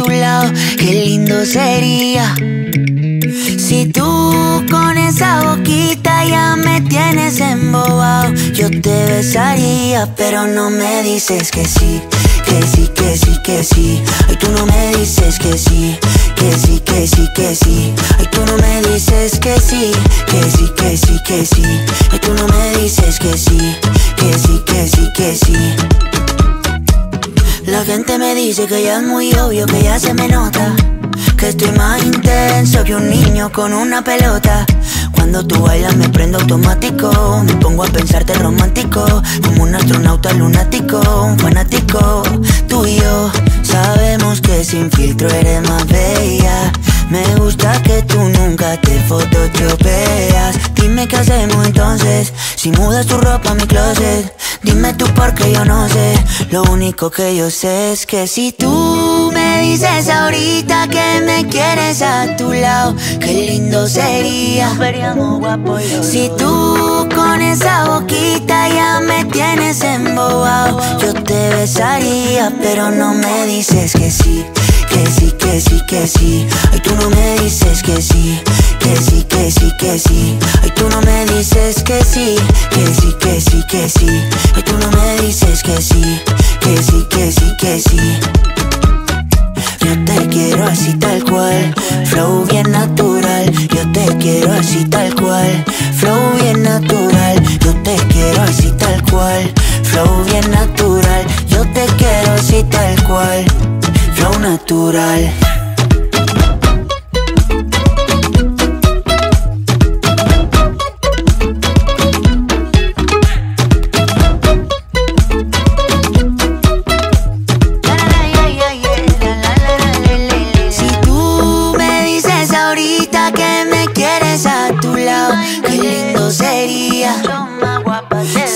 tu lado, qué lindo sería. Si tú con esa boquita ya me tienes embobado, yo te besaría, pero no me dices que sí, que sí, que sí, que sí. Ay, tú no me dices que sí, que sí, que sí, que sí. Ay, tú no me dices que sí, que sí, que sí, que sí. Ay, tú no me dices que sí, que sí, que sí, que sí. La gente me dice que ya es muy obvio, que ya se me nota, que estoy más intenso que un niño con una pelota. Cuando tú bailas me prendo automático, me pongo a pensarte romántico, como un astronauta lunático, un fanático. Tú y yo sabemos que sin filtro eres más bella. Me gusta que tú nunca te photoshopeas. Dime qué hacemos entonces, si mudas tu ropa a mi closet. Dime tú porque yo no sé, lo único que yo sé es que si tú me dices ahorita que me quieres a tu lado, qué lindo sería. Si tú con esa boquita ya me tienes embobado, yo te besaría, pero no me dices que sí, que sí, que sí, que sí. Ay, tú no me dices que sí, que sí, que sí, que sí. Ay, tú no me dices que sí, que sí, que sí, que sí. Ay, tú no me dices que sí, que sí, que sí, que sí. Yo te quiero así tal cual, flow bien natural. Yo te quiero así tal cual, flow bien natural. Yo te quiero así tal cual, flow bien natural. Yo te quiero así tal cual, flow natural.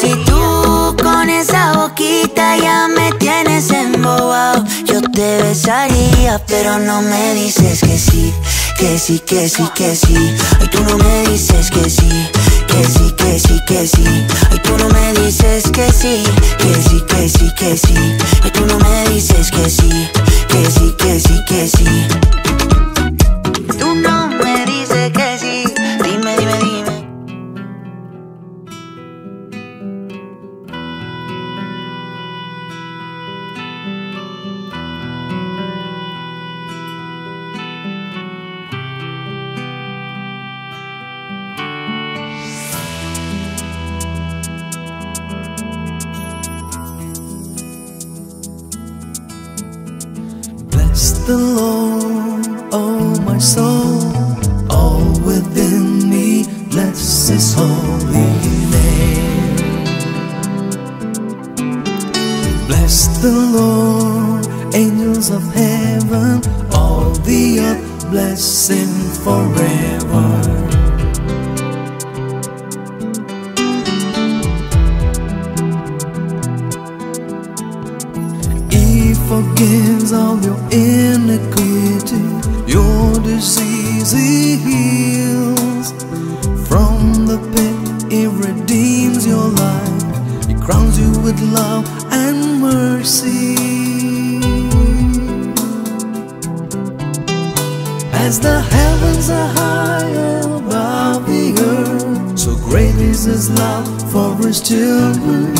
Si tú con esa boquita ya me tienes embobado, yo te besaría, pero no me dices que sí, que sí, que sí, que sí. Ay, tú no me dices que sí, que sí, que sí, que sí. Ay, tú no me dices que sí, que sí, que sí, que sí. Ay, tú no me dices que sí, que sí, que sí, que sí. Tú no me dices que sí. Dime, dime, dime. Bless the Lord, oh my soul, all within me, bless His holy name. Bless the Lord, angels of heaven, all the earth, bless Him forever. Forgives all your iniquity, your disease He heals. From the pit He redeems your life, He crowns you with love and mercy. As the heavens are high above the earth, so great is His love for His children.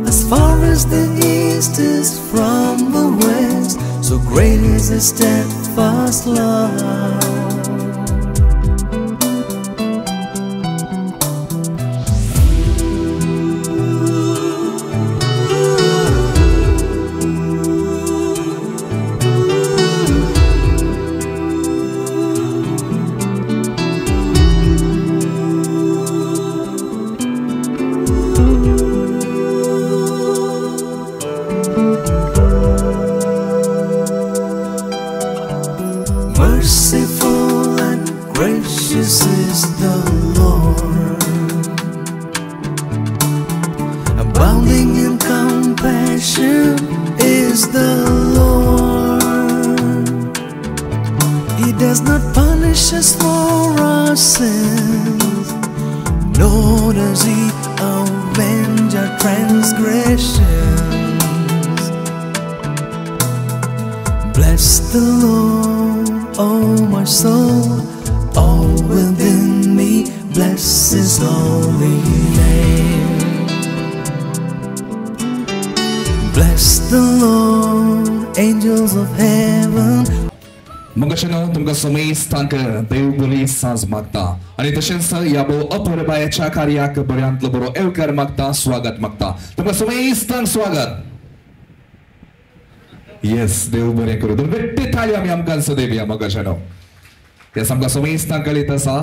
As far as the east is from the west, so great is His steadfast love. Merciful and gracious is the Lord, abounding in compassion is the Lord. He does not punish us for our sins, nor does He avenge our transgressions. Bless the Lord, oh my soul, all within me, bless His holy name. Bless the Lord, angels of heaven. मगाशेनो तुमकां समेस्तांक देव बरी सांज मागता आनी तशेंच ह्या भोव अपरबायाच्या कार्याक बऱ्यांतलो बरो येवकार मागता स्वागत मागता तुमकां समेस्तांक स्वागत येस देव बरें करूं दोन गट्टी थाळी आमी आमकां देवया मगाशेनो येस आमकां समेस्तांक कळीत आसा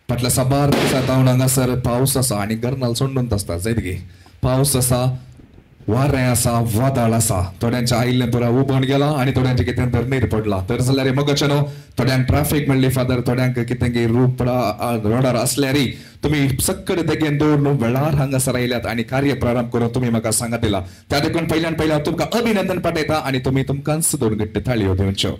फाटल्या साबार दिसा जावन हांगासर पावस आसा आनी गरनाल सोंडून आसता जायत पावस आसा वारें आसा वादळ आसा थोड्यांचे आयिल्लें पुरा उबण गेला आनी थोड्यांचे कितें तर नीर पडला तर जाल्यार मगाच्यानो थोड्यांक ट्रॅफिक म्हणली फादर थोड्यांक कितें रोडार असल्यार तुमी सक्कड बेगीन दवरून वेळार हांगासर आयल्यात आनी कार्य प्रारंभ करून तुमी म्हाका सांगत दिला त्या देखून पयल्यान तुमकां अभिनंदन पाठयता आनी तुमी तुमकांच दोन गट्टे थाळयो दिवच्यो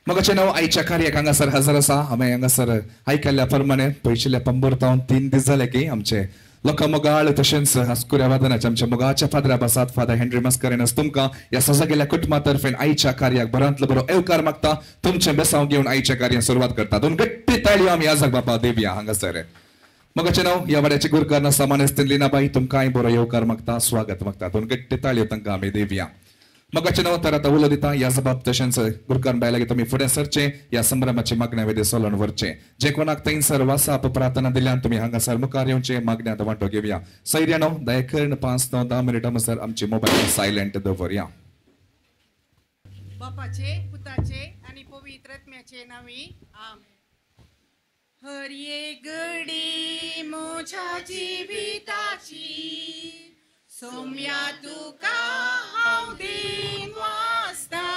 मगाच्यानो आयच्या कार्याक हांगासर हजर आसा आमी हांगासर आयकल्ल्या प्रमाणे पयशिल्ल्या पंबरतावन 3 दीस जाले की आमचे लोकमोगाळ तशेंच हस्कुऱ्या वादनाचे आमच्या मोगाच्या फादराब आसात फादर हेनरी मस्करेनस तुमकां ह्या सजगेल्या कुटुंबातर्फे आयच्या कार्याक बऱ्यांतलो बरो येवकार मागता तुमचे बेसांव घेवन आयच्या कार्याक सुरवात करता दोन गट्टी ताळयो आमी आजाक बापा देवया हांगासर मगाच्यानो ह्या वाड्याची गुरकार सामान्यस्तीन लिनाबाई तुमकांय बरो येवकार मागता स्वागत मागता दोन गट्टी ताळयो तांकां आमी देवया मगाच्यानो तर आतां उलो दिता ह्या जबाब तशेंच गुरकार बायलागे तुमी फुडें सरचे ह्या संभ्रमाची मागण्या वेदे सोलोवन व्हरचे जे कोणाक थंयसर वासाप प्रार्थना दिल्यान तुमी हांगासर मुखार येवचे मागण्यात वांटो घेवया सैर्यानो दयकर्ण 5 ते 10 मिनिटां मसर आमची मोबायल सायलेंट दवरया बापाचे पुताचे आणि पवित्र आत्म्याचे नावे आमेन हरिये घडी मोच्या जिविताची सोम्या तुका हांव दीन वाचता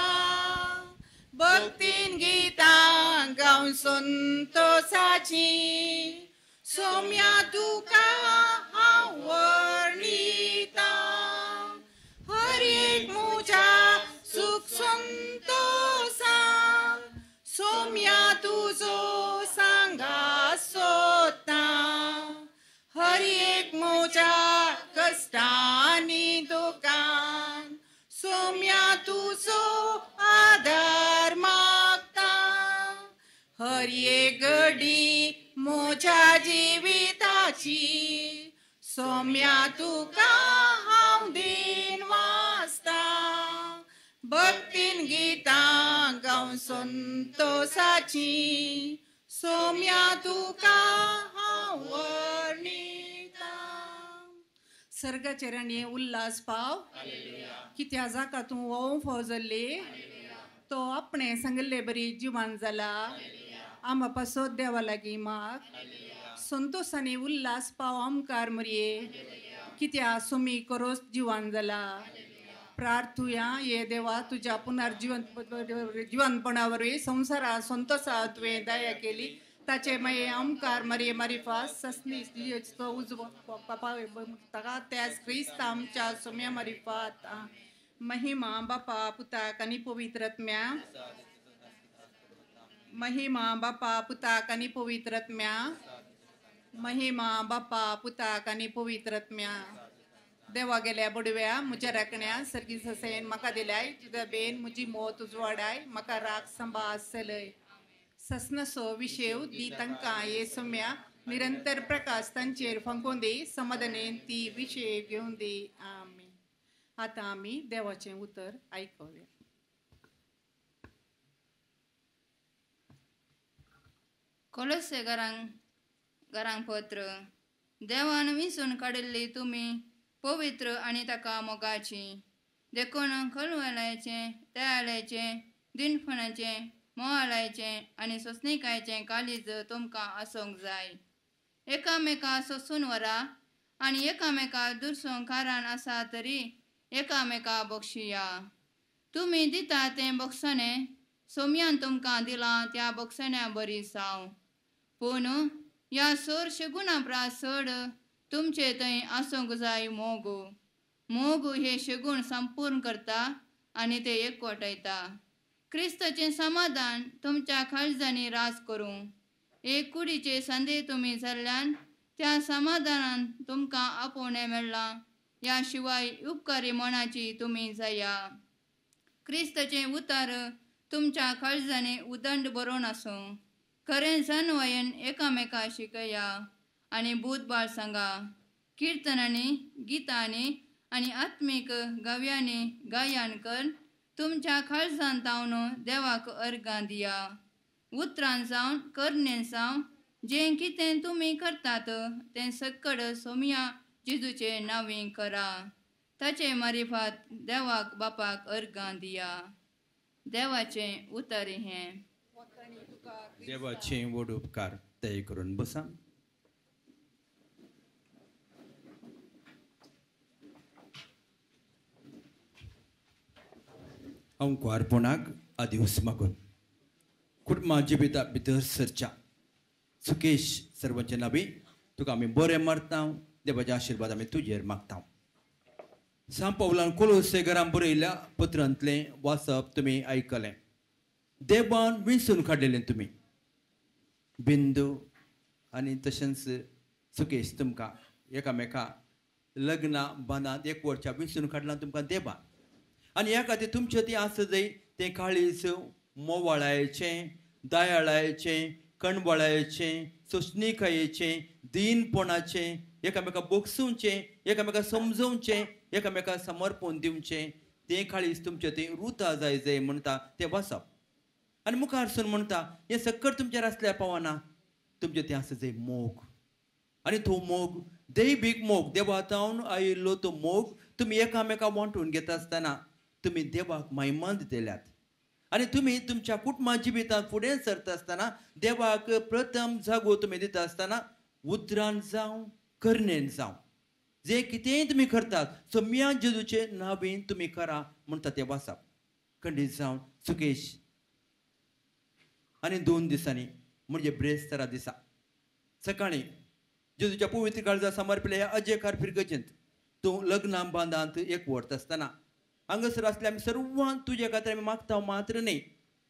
भक्तीन गितां गावन संतोषाची सोम्या तुका हांव वर्णिता हर एक म्हज्या सुख संतोषां सोम्या तुजो सांगात सोदता हर एक म्हज्या कष्टांनी दुखान सोम्या तुजो आदार मागता हर एक घडी म्हज्या जिविताची सोम्या तुका हांव दीन वाचता भक्तीन गितां गावन संतोषाची सोम्या तुका हांव वर्णिता सर्गाचे राणये उल्हास पाव कित्या जाका तूं ओंव फाव जाल्ली तो आपणे सांगले बरी जिवान जाला आम पासो देवा लागीं माग संतोषानी उल्हास पाव आमकार मरये कित्या सुमी करोस जिवान जाला प्रार्थुया ये देवा तुझ्या पुनर्जीवनपणा वरवीं संवसारा संतोषा तुवें दया केली ताचे मागीर आमकार मरये मारिफा ससनी तो उजवो पापा ताका त्याच क्रिस्त आमच्या सुम्या मारिफात महिमा बापा पुताक आनी पवित्र आत्म्या महिमा बापा पुताक आनी पवित्र आत्म्या महिमा बापा पुताक आनी पवित्र आत्म्या देवा गेल्या बडव्या म्हज्या राखण्या सर्गी ससेन म्हाका दिल्याय तुझ्या बेन म्हजी मोत उजवाडाय म्हाका राख सांबाळ चलय ससनसो विशेव दी तांकां ये सम्या निरंतर प्रकाश तांचेर फंकोवन दी समाधानेन ती विशय घेवन दी आमी आतां आमी देवाचें उतर आयकुया कोलोसे घरांक पत्र देवान विसून काडिल्ली तुमी पवित्र आनी ताका मोगाची देखून खलवलायचें दयाळायचें दिनफणाचें मोहालायचें आनी सोसणिकायचें कालीज तुमकां आसूंक जाय एकामेका सोसून व्हरा आनी एकामेका दुरसोंक कारण आसा तरी एकामेका बक्षिया तुमी दिता तें बक्षणे सोम्यान तुमकां दिलां त्या बक्षण्या बरी साव पूण ह्या सोर शगुणा प्रासड तुमचे थंय आसूंक जाय मोग हे शगूण संपूर्ण करता आनी ते एकवटायता क्रिस्ताचें समाधान तुमच्या काळजांनी रास करूं एक कुडीचे संदे तुमी जाल्ल्यान त्या समाधानान तुमकां आपोवणें मेळ्ळां ह्या शिवाय उपकारी मनाची तुमी जाया क्रिस्ताचे उतार तुमच्या काळजाने उदंड बरोवन आसूं. खरें सनवायन एकामेका शिकया आनी भूतबाळ सांगा. कीर्तनांनी गितांनी आनी आत्मीक गव्यांनी गायन कर. तुमच्या काळजान तावन देवाक अर्गां दिया. उतरान जावन करणेन जावन जें कितें तुमी करतात तें सक्कड सोमिया जेजूचे नांवी करा. ताचे मारिफात देवाक बापाक अर्गां दिया. देवाचें उतर हें. देवाचे व्हड उपकार ते करून बसा. हांव कुवारपणाक आदिवस मागून कुटुंबा जिबिता भितर सरच्या सुकेश सर्वांचे नावी तुका आमी बरें मारता. देवाचे आशिर्वाद आमी तुजेर मागता. सांत पौलान कोलोसे घरान बरयल्ल्या पत्रांतलें वाचप तुमी आयकलें. देवान विंचून काडलेलें तुमी. बिंदू आनी तशेंच सुकेश तुमकां एकामेका लग्ना बांदांत एक वर्सा विंचून काडलां तुमकां देवान. आनी ह्या खातीर तुमचें ती आसा जंय तें काळीज मोवाळायेचें, दयाळायेचें, कणबळायेचें, सोंसणीकायेचें, दिनपणाचें, एकामेका बोगसूंचें, एकामेका समजोवचें, एकामेका समर्पण दिवचें, तें काळीज तुमचें तें रुता जाय जंय म्हणटा तें वाचप. आनी मुखारसून म्हणटा हें सक्कड तुमचेर आसल्यार पावना. तुमचें तें आसा जंय मोग. आनी तो मोग दैवीक मोग देवातावन आयिल्लो तो मोग तुमी एकामेका वांटून घेता आसतना तुमी देवाक महिमा दितल्यात. आनी तुमी तुमच्या कुटुंबा जिबितांत फुडें सरता आसतना देवाक प्रथम जागो तुमी दिता आसतना उतरान जावं करणेन जावं जें कितेंय तुमी करतात सोम्या जेजूचे नांवीन तुमी करा म्हणटा तें वाचप. खंडीत जावन सुकेश आनी 2 दिसांनी म्हणजे ब्रेस्तारा दिसा सकाळीं जेजूच्या पवित्र काळजा समर्पिल्ल्या ह्या अजयकार फिरगजेंत तूं लग्ना बांदांत एक व्हरता आसतना हांगासर आसले आमी सर्वांक तुजे खातीर आमी मागता मात्र न्ही.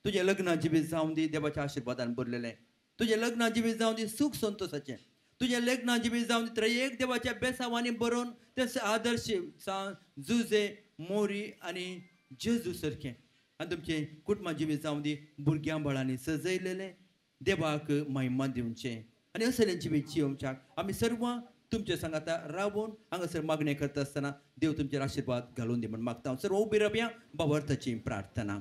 तुजें लग्ना जिवीत जावं दी देवाच्या आशिर्वादान भरलेलें. तुजें लग्ना जिवीत जावं दी सूख संतोशाचें. तुजें लग्ना जिवीत जावं दी त्रयेक देवाच्या बेसांवांनी बरोवन तें आदर्श जुजे मोरी आनी जेजू सारकें. आनी तुमचें कुटुंबा जिवीत जावं दी भुरग्यां बाळांनी सजयलेलें देवाक महिमा दिवचें. आनी असलें जिवीत जियोवच्याक आमी सर्वांक तुमचे सांगाता रावून हांगासर मागणी करता आसतना देव तुमचेर आशिर्वाद घालून दी म्हण मागता. सर्व उबी रावया भावार्थाची प्रार्थना.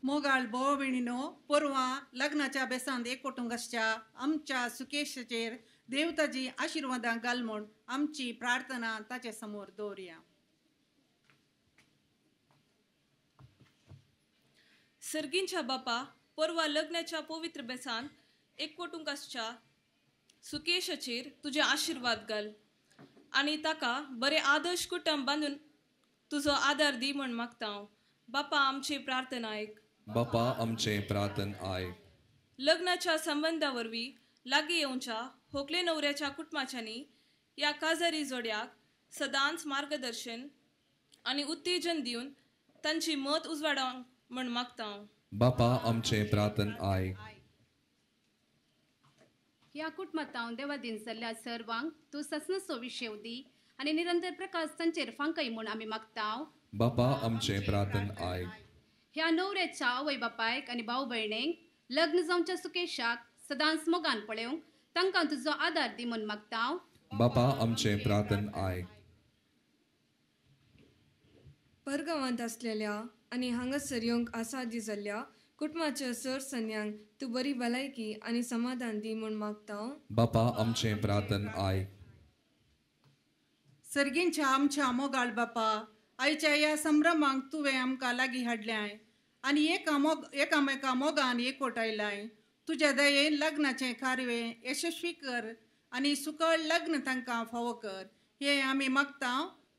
मोगाळ भाव भयणीनो, परवां लग्नाच्या बेसांत एकवटूंक आसच्या आमच्या सुकेशाचेर देव ताची आशिर्वादां घाल म्हूण आमची प्रार्थना ताचे समोर दवरया. सर्गींच्या बापा, परवा लग्नाच्या पवित्र बेसांत एकवटूंक आसच्या सुकेशाचेर तुजे आशिर्वाद घाल आनी ताका बरें आदर्श कुटुंब बांदून तुजो आदार दी म्हण मागता. बापा आमची प्रार्थना आयक. बापा आमचे प्रार्थन आयक. लग्नाच्या संबंधा वरवीं लागीं येवच्या होकले न्हवऱ्याच्या कुटुंबाच्यांनी ह्या काजारी जोड्याक सदांच मार्गदर्शन आनी उत्तेजन दिवन तांची मत उजवाडावंक म्हण मागता. बापा आमचे प्रार्थन आयक. ह्या कुटुंबात हांव देवा दिन जाल्ल्या सर्वांक तूं ससनसो विशेव दी आनी निरंतर प्रकाश तांचेर फांकय म्हूण आमी मागता. बापा आमचे प्रार्थन आयक. ह्या न्हवऱ्याच्या आवय बापायक आनी भाव भयणींक लग्न जावच्या सुकेशाक सदांच मोगान पळोवंक तांकां तुजो आदार दी म्हूण मागता. बापा आमचे प्रार्थन आयक. परगांवांत आसलेल्या आनी हांगासर येवंक आसादी जाल्ल्या कुटुंबाच्या सर सन्यांक तूं बरी भलायकी आनी समाधान दी म्हूण मागता. बापा आमचे प्रार्थन आयक. सर्गींच्या आमच्या मोगाळ बापा, आयच्या ह्या संभ्रमांक तुवें आमकां लागीं हाडल्याय आनी एकामेका मोगान एकवटायलाय. तुज्या दयेन लग्नाचें कार्य यशस्वी कर आनी सुकळ लग्न तांकां फावो कर. हे आमी मागता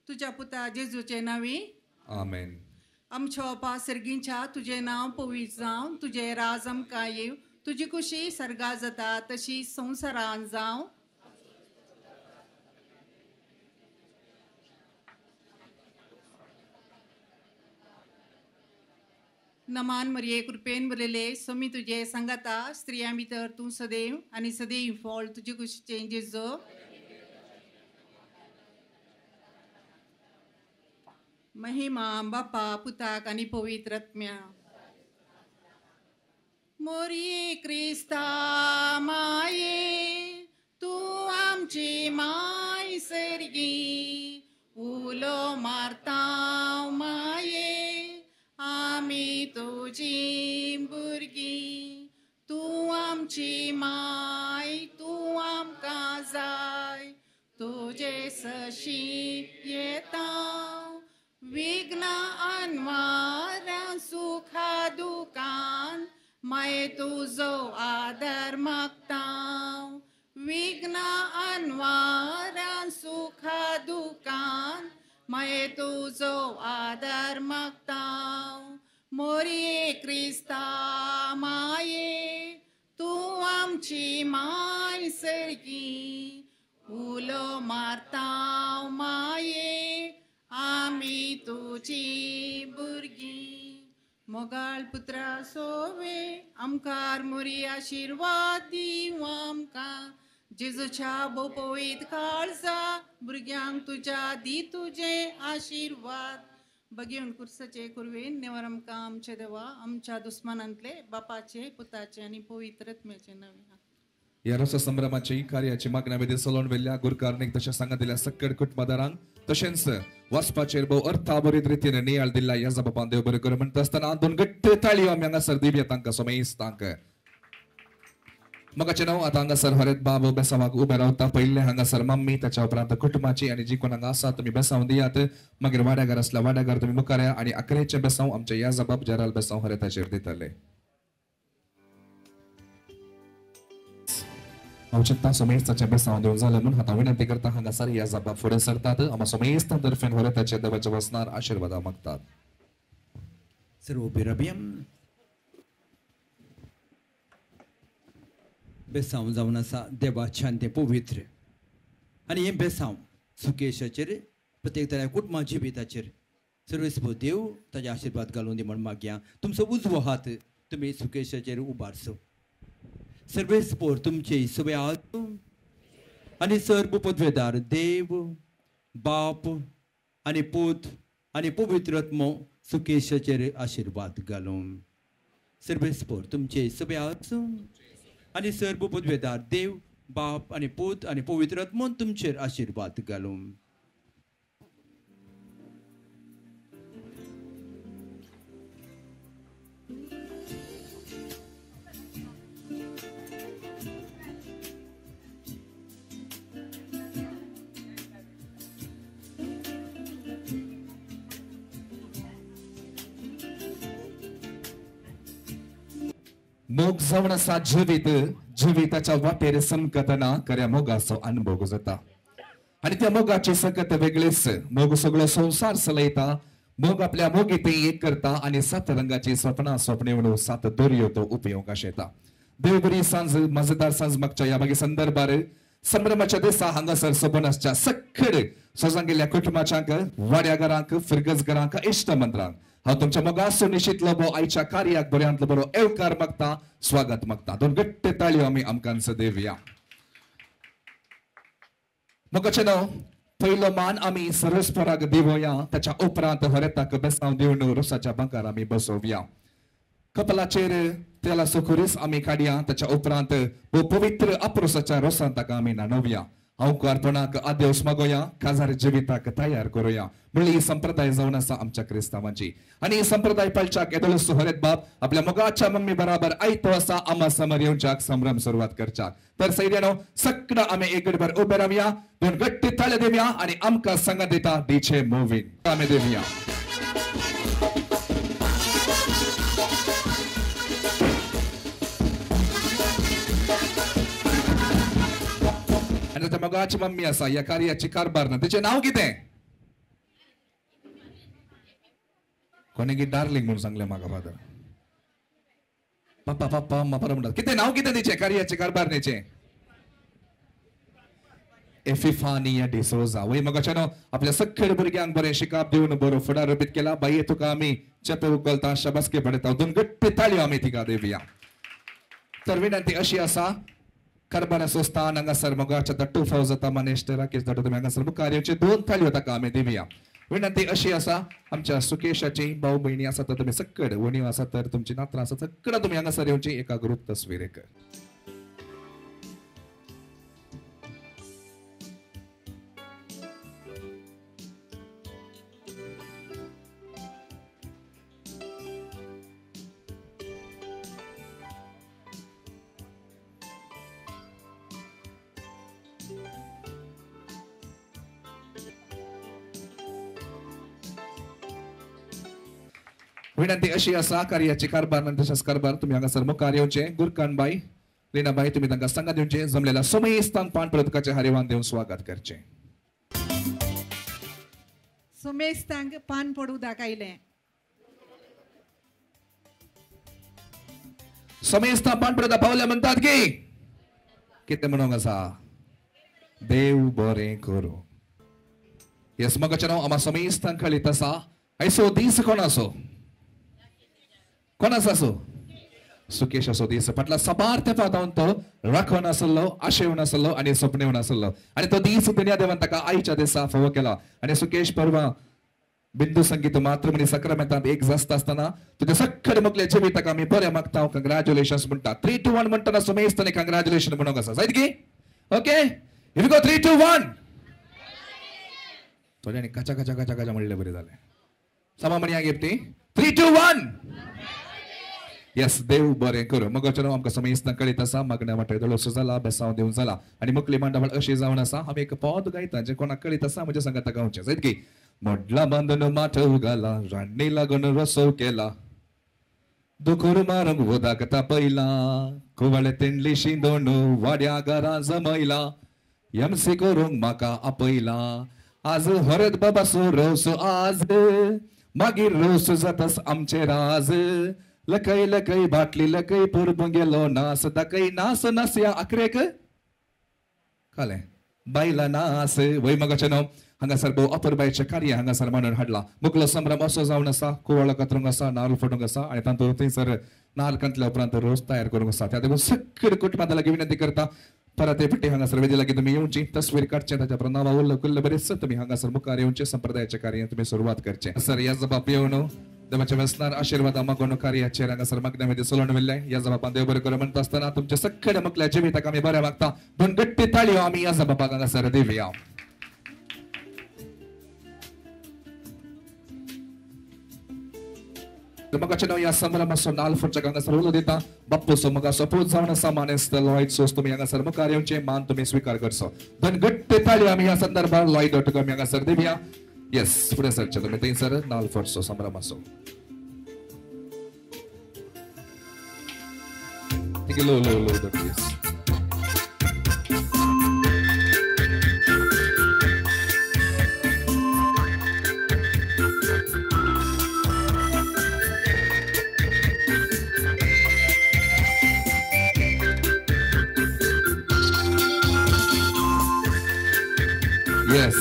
तुज्या पुता जेजूचे नांवी. आमेन. आमच्या बापा सर्गींच्या तुजें नांव पवित्र जावं, तुजें राज आमकां येव, तुजी खुशी सर्गा जाता तशी संवसारान जावं. नमान मरिये कृपेन बरयले स्वामी तुजे सांगाता स्त्रियां भितर तूं सदैव आनी सदैव फळ तुजे कुशीचें जेजो. महिमा बापा पुताक आनी पवित्रात्म्या मोरी क्रिस्ता माये तू आमची माय सर्गी उलो मारता माये आमी तुझी भुरगी तू आमची माय तू आमकां जाय तुजे सशी येता विघ्ना अनवारा सुखा दुकान माये तुजो आदर मागता विघ्ना अनवारा सुखा दुकान माये तुजो आदर मागता मोरी क्रिस्ता माये तू आमची माय सर्गी उलो मारता माये आमी तुझी भुरगी मोगाळ पुत्रा सोवे आमकार मोरी आशीर्वाद दिव आमकां जेजूच्या बोपोईत काळजा भुरग्यांक तुज्या दी तुझे आशीर्वाद बगेवन कुर्साचे कुरवेन नेवर आमकां आमचे देवा आमच्या दुस्मानांतले बापाचे पुताचे आनी पवित्रत्म्याचे नवे या रस संभ्रमाची कार्याची मागण्या सलोन वेल्ल्या गुरकारनीक तशें सांगा दिल्या सकड कुटुंबदारांक तशेंच वाचपाचेर भोव अर्थाबरीत रितीन नियाळ दिल्ल्या ह्या जबाबान देव बरें करूं म्हणटा आसतना दोन गट्ट ताळयो आमी हांगासर दिवया तांकां सोमेस्तांक मगाचे नांव आतां हांगासर हरेत बाब बेसावाक उबे रावता पयले हांगासर मम्मी ताच्या उपरांत कुटुंबाची आनी जी कोण हांगा आसा तुमी बेसांव दियात मागीर वाड्यागार आसल्या वाड्यागार तुमी मुखार या आनी अकरेचे बेसांव आमच्या ह्या जबाब जराल बेसांव हरेताचेर दितले औचित्ता सोमेस्ताच्या बेसांव दिवन जालें म्हूण हांव विनंती करता हांगासर ह्या जबाब फुडें सरतात आमी सोमेस्ता तर्फेन हरेताचे देवाचे वसनार आशिर्वाद मागतात सर्व बिराबियम बेसांव जावन आसा देवा शांती पवित्र आनी हे बेसांव सुकेशाचेर प्रत्येक तऱ्या कुटुंबा जिविताचेर सर्वेस्पो देव ताजे आशिर्वाद घालून दी म्हण मागया तुमचो उजवो हात तुमी सुकेशाचेर उबारचो सर्वेस्पोर तुमचे सुबेआत आनी सर्व पदवेदार देव बाप आनी पूत आनी पवित्रत्मो सुकेशाचेर आशिर्वाद घालून सर्वेस्पोर तुमचे सुबेआत आनी सर्व पदवेदार देव बाप आनी पूत आनी पवित्रत्मो तुमचेर आशिर्वाद घालून मोग जावन आसा जिविताच्या वाटेर संकतना खऱ्या मोगाचो अनुभव जाता आणि त्या मोगाची संकत वेगळीच मोग सगळो संसार चलयता मोग आपल्या मोगीते एक करता आणि 7 रंगाची स्वप्नां स्वप्निवून 7 दोरयो तो उपयोगाक येता देव बरी सांज मजेदार सांज मागच्या या मागे संदर्भार संभ्रमाच्या दिसा हांगासर सबनसच्या सखड सजान गेल्या कुटुंबाच्यांक वाड्यागारांक फिरगजगारांक इश्ट मंत्रांक हांव तुमच्या मोगाचो निशितलो भोव आयच्या कार्याक बऱ्यांतलो बरो येवकार मागता स्वागत मागता दोन गट्ट ताळयो आमी आमकांच देवया मोगाचे नांव पयलो मान आमी सरस्पराक दिवया ताच्या उपरांत हरेताक बेसांव दिवन रोसाच्या बंकार आमी बसोवया कपलाचेर तेला सुखुरीस आमी काडया ताच्या उपरांत भोव पवित्र अप्रोसाच्या रोसान ताका आमी न्हाणोवया हांव कारपणाक आदेश मागोया काजार जिविताक तयार करूया म्हणली ही संप्रदाय जावन आसा आमच्या क्रिस्तावांची आनी ही संप्रदाय पालच्याक येदोलो हरेत बाब आपल्या मोगाच्या मम्मी बराबर आयतो आसा आमा समोर येवच्याक संभ्रम सुरवात करच्याक तर सैर्यानो सकड आमी एक गडभर उबे रावया दोन गट्ट ताळे देवया आनी आमकां संगत दिता डीजे मोवीन आमी देवया आणि मोगाची मम्मी आसा या कार्याची कारभार ना तिचे नाव कितें कोणे की डार्लिंग म्हणून सांगले म्हाका फादर पप्पा पप्पा म्हाका म्हणटात कितें नाव कितें तिचे कार्याचे कारभारनेचे एफिफानिया डिसोजा वय मोगाच्या नाव आपल्या सखड भुरग्यांक बरें शिकाप दिवन बरो फुडार रोपीत केला बाये तुका आमी चेपे उखलता शबासके पडयता दोन गट्ट ताळयो आमी तिका देवया तर विनंती अशी आसा कारभार संस्थान हांगासर मोगाच्या तट्टू फाव जाता मनेश्ट राकेश तट्टू तुमी हांगासर मुखार येवचे दोन ताळयो ताका आमी दिवया विनंती अशी असा आमच्या सुकेशाची भाऊ बहिणी असा तर तुम्ही सक्कड वणीव असा तर तुमची नात्र असा सक्कड तुम्ही हांगासर येवची एका ग्रुप तस्वीर कर. विनंती अशी असा कार्याची कारभार तशाच कारभार तुम्ही हांगासर मुखार येवचे. गुरकानबाई लीनाबाई तुम्ही तांकां सांगात येवचे. जमलेला सोमेस्तान पानप्रदकाचे हारिवान देऊन स्वागत करचे. सोमेस्तांक पान पडू दाखयलें. सोमेस्तान पानप्रदा पावल्या म्हणतात की कितें म्हणूंक आसा देव बरें करूं. येस मगाच्या नांव आम्हा सोमेस्तान कळीत आसा. आयचो दीस कोण असो कोणाचा असो सुकेश असो दीस फाटला सबार ते फावतावन तो राखून आसलो आशेवन आसलो आणि सपनेवन आसलो आणि तो दीस दुनिया देवान ताका आईच्या दिसा फावो केला. आणि सुकेश परवा बिंदू संगीत मातृमणी सक्रामेंतांत एक जास्त असताना तुझे सख्खड मुखले जिवी ताका आमी बरें मागता. कंग्रॅच्युलेशन्स म्हणटा. 3, 2, 1 म्हणटना सुमेश ताणे कंग्रॅच्युलेशन म्हणूंक आसा. जायत की ओके हियर वी गो 3, 2, 1 थोड्यांनी काचा काचा काचा काचा म्हणले बरें जालें. समा म्हणया गिफ्टी 3, 2, 1 येस देव बरें करूं. मग आमकां समयस्तान कळीत आसा मागण्या वाटेर दळसो जाला बेसांव दिवन जाला आनी मुखली मांडावळ अशी जावन आसा. आमी एक पद गायता जे कोणाक कळीत आसा म्हज्या सांगात गावचें. जायत की मोडला बांदून माठव घाला रान्नी लागून रसो केला दुखूर मारूंक उदक तापयला कुवाळे तेंडली शिंदोण वाड्या घरा जमयला एमसी करूंक म्हाका आपयला आज हरत बाबासो रोस आज मागीर रोस जातास आमचे राज लकय लकय बाटली लकय पुरबूं गेलो नास दाखय नास नास या आखरेक काले बायला नास वय मगाच्या न्हू हांगासर भोव अपुरबायेचें कार्य हांगासर मांडून हाडला. मुखलो संभ्रम असो जावन आसा. कुवाळो कातरूंक आसा नाल्ल फोडूंक आसा आनी तातूंत थंयसर नाल्ल कांतल्या उपरांत रोस तयार करूंक आसा. त्या देखून सगळे कुटुंबांत लागीं विनंती करता परत फाटी हांगासर वेदी लागीं तुमी येवची तस्वीर काडचें ताच्या उपरांत नांवां उरलो कुल्ल बरेच तुमी हांगासर मुखार येवचें संप्रदायाचें कार्य तुमी सुरवात करचें. सर ह्या जबाब येवन देवाच्या वेसनार आशिर्वाद मागून कार्याचेर हांगासर मागण्यामध्ये चलोवन वेल्ले. ह्या जबाबान देव बरें करूं म्हणटा आसतना तुमचे सगळे मुखल्या जिविताक आमी बरें मागता. 2 गट्टी ताळयो आमी ह्या जबाबाक हांगासर दिवया. मगाच्या न्हू ह्या संभ्रमाचो नाल्ल फोडच्या हांगासर उलो दिता. बाप्पूसो मगाचो पूज जावन आसा मानेस्त लॉयड सोस तुमी हांगासर मुखार येवचें मान तुमी स्विकार करचो. 2 गट्टी ताळयो आमी ह्या संदर्भार लॉयड डॉट आमी हांगासर दिवया. येस फुडें सरचे तुमी थंयसर नाल्ल फोडचो संभ्रमाचो. लो लो लो प्लीज. Yes.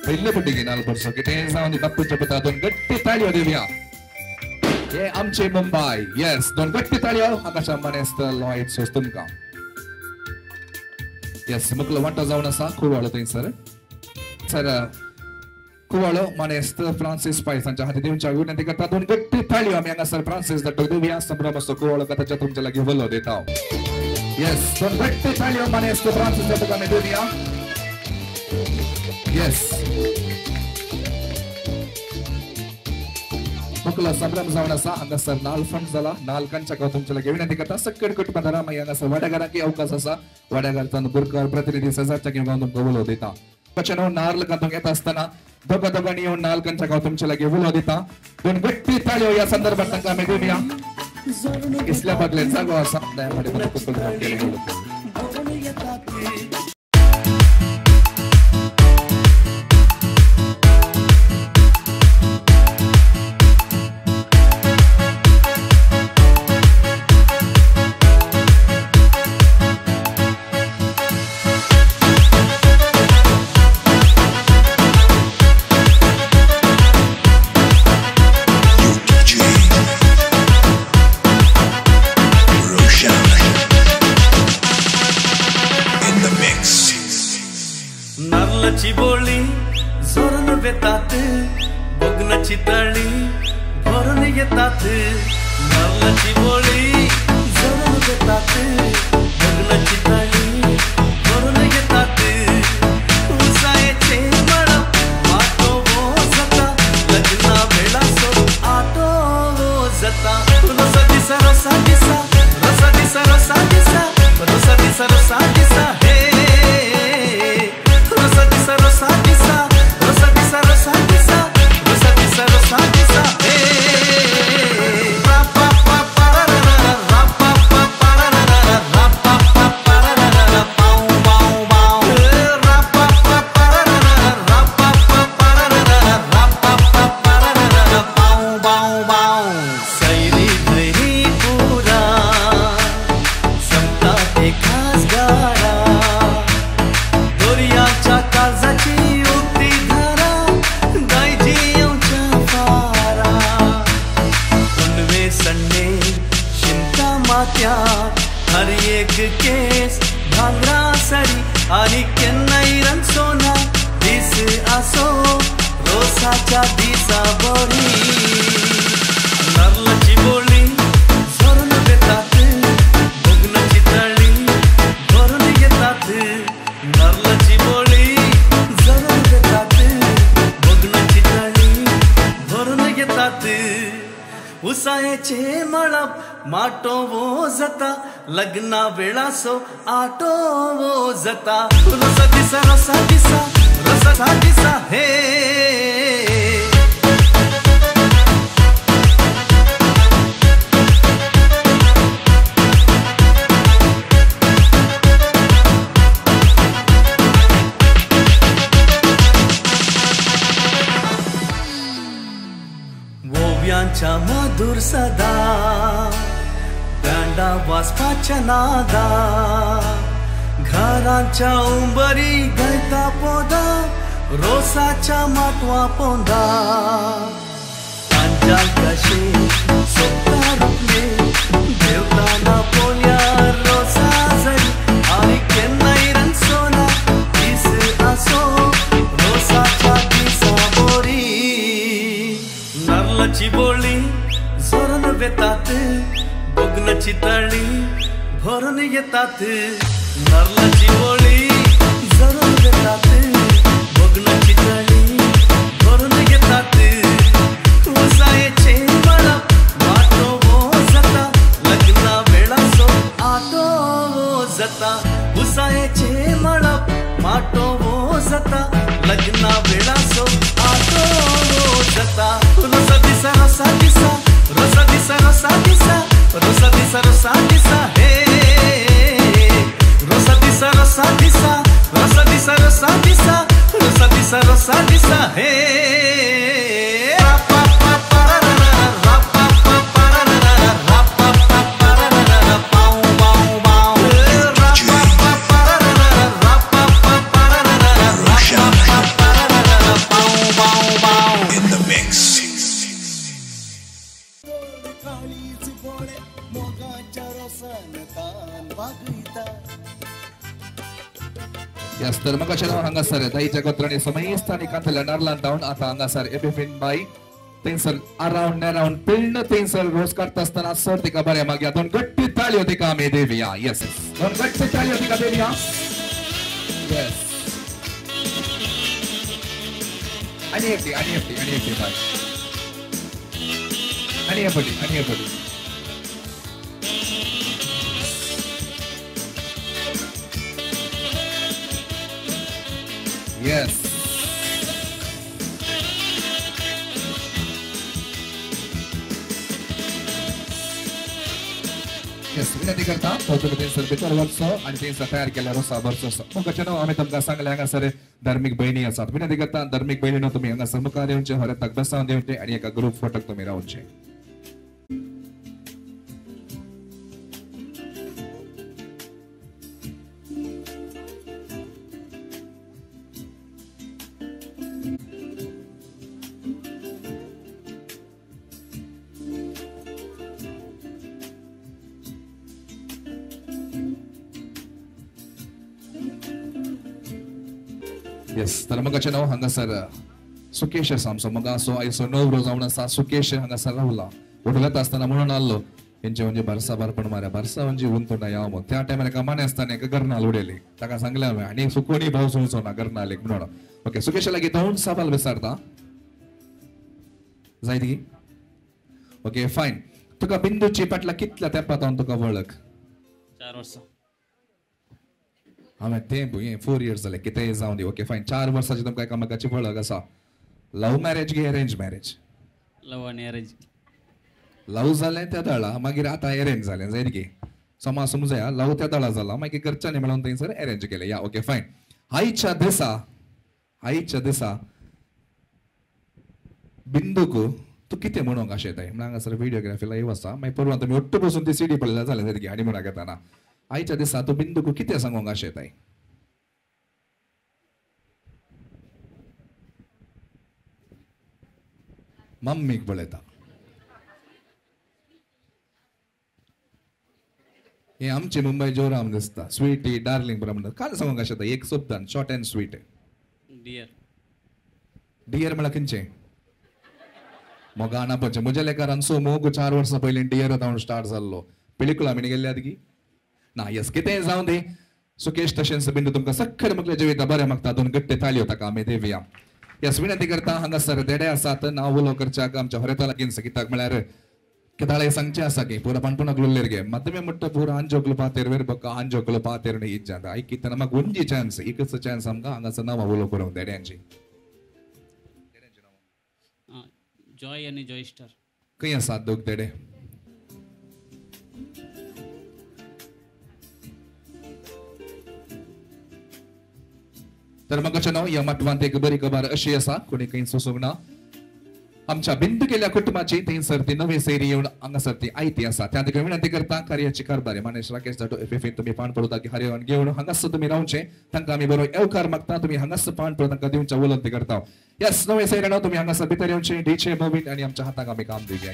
पहिले पट्टी नाल परसो कितें जावन बाप्पूच्या पुता 2 गट्टी ताळयो दिवया. हे आमचे मुंबई. येस 2 गट्टी ताळयो हांगाच्या मानेस्त लॉयड सोस तुमकां. येस मुखलो वांटो जावन आसा कुवाळो थंयसर सर कुवाळो मानेस्त फ्रांसीस पायस हांच्या हाती दिवच्या विनंती करता. 2 गट्टी ताळयो आमी हांगासर फ्रांसीस धाडटो दिवया. संभ्रमाचो कुवाळो कथाच्या तुमच्या लागीं वलो दिता. Yes, 2 गट्टी ताळयो मानेस्त फ्रांसीस धाडटो आमी दिवया. Yes. मुखलो संभ्रम जावन आसा हांगासर नाल्ल फंड जाला. नाल्ल कांच्या तुमच्या लागीं विनंती करता. सकट कुटुंबांतरा मागीर हांगासर वाड्याघरांकी अवकाश आसा. वाड्याघरांतल्यान बुरकार प्रतिनिधी शेजारच्या घेवन तुमकां उलो दिता. कशें न्हू नाल्ल कांतूंक येता आसतना दोगांनी येवन नाल्ल कांच्या तुमच्या लागीं उलो दिता. 2 गट्टी ताळयो ह्या संदर्भात तांकां आमी दिवया. इसल्या बदले जागो आसा वेतात बघण्याची तळी भरून येतात नारळाची बोळी झरून वेतात बघण्याची तळी भरून येतात उसायचे मळप आटो जता लग्ना वेळा सो आटो जता रसा दिसा रसा दिसा रसा दिसा रसा दिसा रसा दिसा रसा दिसा हे रसा दिसा रसा दिसा रसा दिसा रसा दिसा रसा दिसा रसा दिसा हे रा पा पा पा रा रा रा पा पा पा रा रा रा पा पा पा रा रा पाऊ पाऊ पाऊ रा पा पा पा रा रा पा पा पा रा रा पा पा पा रा पाऊ पाऊ पाऊ सैरी गई पूरा संता ते खास गाडा दोरियाच्या काळजाची उक्ती धारा गायची येऊच्या फारा उन्वे संडे शिंता मात्या हर एक केस भांगरा सरी आणि केन्नाई रन सोना दिस असो रोसाच्या दिसा बोरी नारळाची बोळी झरून वेतात बघण्याची तळी भरून येतात नारळाची बोळी झरून वेतात बघण्याची तळी भरून येतात उसायचे मळप माटो वो जता लग्ना वेळा सो आटो वो जता रसा दिसा रसा दिसा रसा दिसा हे ओव्यांच्या मधुर सदा दांडा वाजपाच्या नादा घरांच्या उंबरी गळता पोदा रोसाच्या माटवा पोंदा अंजाल कशे सोपता रुपले देवताना पोल्या रोसा जरी आणि केन्नाई रन सोना दिस असो रोसाच्या दिसा बोरी नारळाची बोळी झरून वेतात बघण्याची तळी भरून येतात नारळाची बोळी झरून वेतात बघण्याची तळी भरून येतात उसायचे मळप माटो वो जता लग्ना वेळा सो आटो वो जता उसायचे मळप माटो वो जता लग्ना वेळा सो आटो वो जता रसा दिसा रसा दिसा रसा दिसा रसा दिसा रसा दिसा रसा दिसा हे रसा दिसा रसा दिसा रसा दिसा रसा दिसा रसा दिसा रसा दिसा हे रा पा पा पा रा रा पा पा पा रा रा पा पा पा रा पाऊ पाऊ पाऊ रा पा पा पा रा पा पा पा रा पा पा रा पाऊ पाऊ पाऊ in the mix. Yes, तर मग अशा हांगासर दाईच्या गोत्रांनी समयस्थानी कांतल्या नारलान डाऊन आता हांगासर एपिफिन बाई तेंसर अराउंड पिल्ड तेंसर रोज काढत असताना सर तिका बऱ्या मागया दोन गट्टी ताळयो तिका आम्ही देऊया. येस दोन गट्टी ताळयो तिका देऊया. येस आणि एकटी बाई आणि एक Yes. Yes, विनंती करता तुम्ही तेंसर भितर वचो आणि तेंसर तयार केल्या रोसा भरचो मग कशें आमी तुमकां सांगले हांगासर धार्मीक बहिणी आसात विनंती करता धार्मीक बहिणीनो तुम्ही हांगासर मुखार येवचे हरताक बसावन दिवचे आणि एका ग्रुप फोटोक तुम्ही रावचे. Yes, तर मग नाव हांगासर सुकेश आसा आमचो मग असो आयचो नवरो जावन आसा सुकेश हांगासर रावला उडलत आसतना म्हणून आल्लो हेंचे म्हणजे बारसा बारपण माऱ्या बारसा म्हणजे उंतोंडा या मग त्या टायमार एका माने आसतना एका गर्नाल उडयली ताका सांगलें हांवें आनी सुकोणी भाव सुणचो ना गर्नालेक म्हणून ओके सुकेशा लागीं दोन सवाल विचारता जाय ती ओके फायन तुका बिंदूची फाटल्या कितल्या तेंपांत तुका वळख 4 वर्सां हांवें तें 4 years जाले कितेंय जावं दी ओके फायन 4 वर्सांची तुमकां एकामेकाची वळख आसा लव मॅरेज की अरेंज मॅरेज लव आनी अरेंज लव जालें त्या दळा मागीर आतां अरेंज जालें जाय की समज समजया लव त्या दळा जाला मागीर घरच्यांनी मेळून थंयसर अरेंज केलें या ओके फायन आयच्या दिसा बिंदूक तू कितें म्हणूंक आशेताय म्हण हांगासर व्हिडिओग्राफी लायव्ह आसा मागीर परवा तुमी ओट्ट बसून ती सीडी पळयल्यार जालें जाय की आनी म्हणून घेताना आयच्या दिसा तू बिंदूक कितें सांगूंक आशेताय मम्मीक पळयता हे आमचे मुंबई जोराम दिसता स्वीटी डार्लिंग प्रमाणे काय सांगूंक आशेता एक शब्दान short and sweet dear dear म्हळ्यार खंयचें मग गाणा पंच म्हज्या लेकारान सो मोग 4 वर्सां पयलीं डियर जावन स्टार्ट जाल्लो पिलिकुला आमी गेल्ले आदी ना यस कितेंय जावं दी सुकेश तशेंच बिंदू तुमकां सख्खर मकले जिविता बरें मागता दोन गट्टे तालयो ताका आमी देवया यस विनंती करता हांगासर देडे आसात नांव उलो करच्याक आमच्या हरेता लागीं कित्याक म्हळ्यार केदाळे सांगचे आसा की पूरा पणपणाक लुल्लेर गे माध्यमे म्हणटा पूरा आंजोकलो पातेर वेर बक्का आंजोकलो पातेर न्ही इज्जांत आयकितना म्हाका ಒಂಜಿ ಚಾನ್ಸ್ एकच ಚಾನ್ಸ್ आमकां हांगासर नांव उलो करूंक देड्यांची जॉय आनी जॉय स्टार खंय आसात दोग देडे तर म्हाका न्हू ह्या माटवांत एक बरी खबर अशी आसा कोणी खंय सोसूंक ना आमच्या बिंदू केल्या कुटुंबाची थंयसर ती नवी सैरी येवन हांगासर ती आयती आसा त्या खातीर विनंती करता कार्याची कारभारी मानेश राकेश जाटो एफएफए तुमी पाण पडता की हरिवन घेवन हांगासर तुमी रावचे तांकां आमी बरो येवकार मागता तुमी हांगासर पाण पडो तांकां दिवच्या विनंती करता यस नवे सैरी तुमी हांगासर भितर येवचे डीजे मोवीन आनी आमच्या हाताक आमी काम दिवया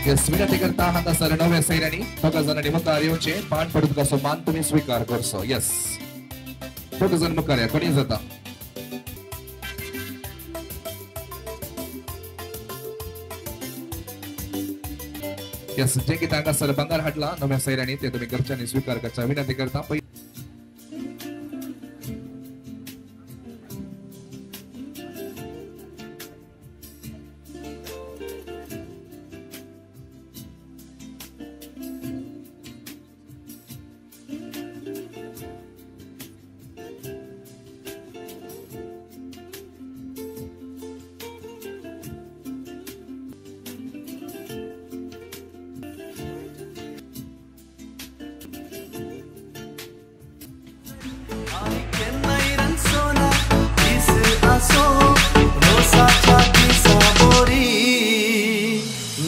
यस विनंती करता हांगासर नव्या सैऱ्यांनी दोगा जाणांनी मुखार येवचे पाण पडून कसो मान तुमी स्वीकार करचो यस दोग जाण मुखार या कोणी जाता यस जे कितें हांगासर भांगर हाडला नव्या सैऱ्यांनी ते तुमी घरच्यांनी स्वीकार करचा विनंती करता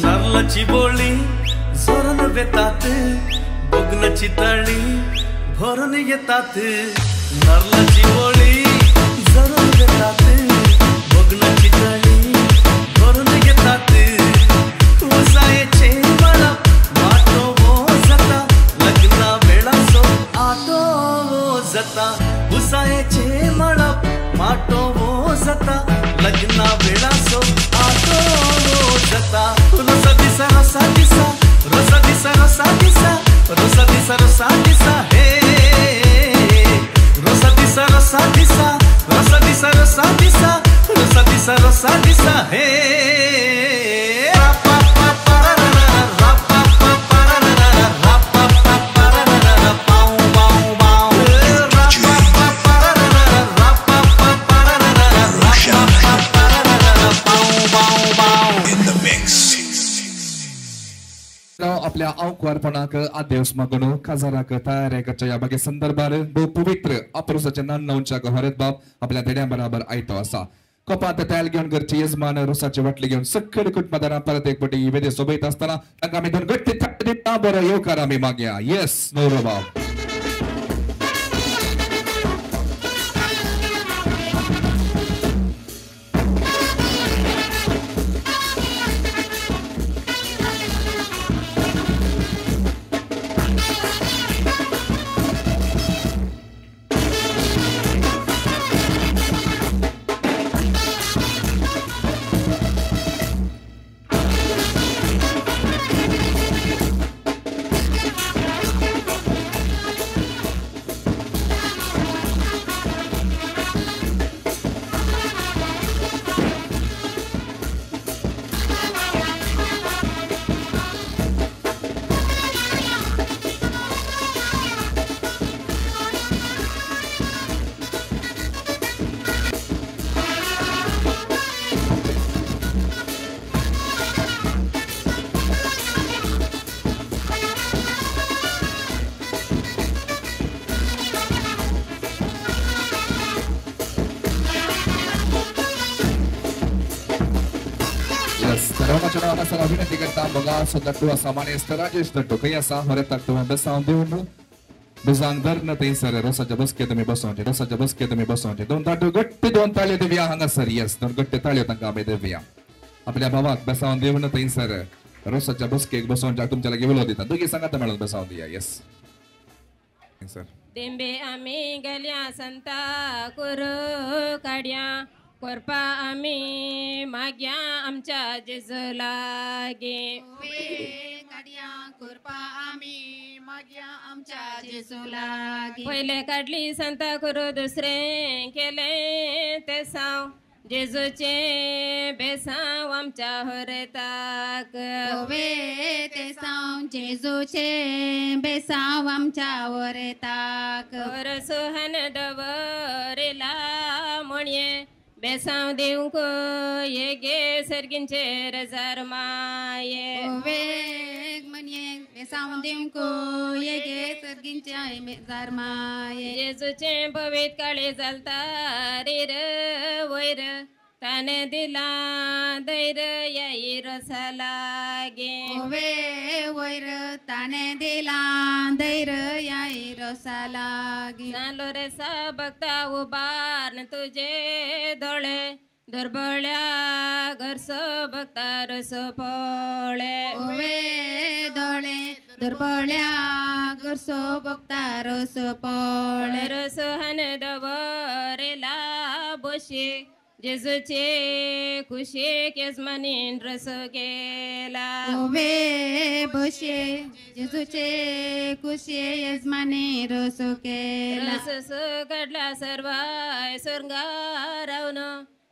नारळाची बोळी जोरून वेतात बगनाची ताळी भरून येतात नारळाची बोळी जोरून वेतात बगनाची ताळी भरून येतात उसायचे मला माटो हो जाता लग्ना वेळा सो आटो हो जाता उसायचे मला माटो हो जाता लग्ना वेळा सो आटो हो जाता रोसा दिसा रोसा दिसा रोसा दिसा रोसा दिसा रोसा दिसा रोसा दिसा हे रोसा दिसा रोसा दिसा रोसा दिसा रोसा दिसा रोसा दिसा रोसा दिसा हे आपल्या अवकारपणाक आदेश मागून खासदाराक तयारी करच्या या बागे संदर्भात भोव पवित्र अप्रोसाचे नांवच्या हरत बाब आपल्या देड्या बराबर आयतो आसा कपात तेल घेवन घरचे यजमान रोसाचे वाटले घेवन सखल कुटुंबदारां परत एक पटी वेदे सोबयत असताना तांकां आमी दोन गट्टे थाट दिता बरो येवकार आमी मागया येस नवरो बाब सर्वांच्या नावानं विनंती करता बघा सदट्टू असा मानेस्त राजेश दट्टू काही असा हरे तट्टू बेसावून देऊन बिजांग धरण ते सर रोसाच्या बसके तुम्ही बसवते रोसाच्या बसके तुम्ही बसवते दोन ताटू गट्टी दोन ताळे देऊया हांगासर यस दोन गट्टे ताळे तांकां आमी देऊया आपल्या भावाक बेसावून देऊन ते सर रोसाच्या बसकेक बसवून तुमच्याला गेलो दिता दोघी सांगात मेळून बेसावून दिया यस सर देंबे आम्ही गेल्या संता करू काड्या कोरपा आम्ही माग्या आमच्या जेजू लागे काड्या कोरपा आम्ही माग्या आमच्या जेजू लागे पहिले काढली संता करू दुसरे केले ते साव जेजूचे बेसाव आमच्या होरेताक ते साव जेजूचे बेसाव आमच्या होरेताक वर सोहन दवरेला म्हणये बेसाव देऊक ये गे सर्गिंचे रजार माये म्हणये बेसाव देऊक ये गे सर्गिंचे रजार माये जेजूचे पवित काळे चालता रे र वैर ताने दिला दैर याई रसाला गे वैर ताने दिला दैर याई रसाला गे चालो रे सा बघता उभार तुझे डोळे दुर्बळ्या घरस बघता रस पोळे डोळे दुर्बळ्या घरस बघता रस पोळे रस हन दवरेला बोशे जेजूचे खुशी केस म्हणीन रस केला बशे जेजूचे खुशी यजमाने रस केला रस काढला सर्वाय स्वर्गा रावून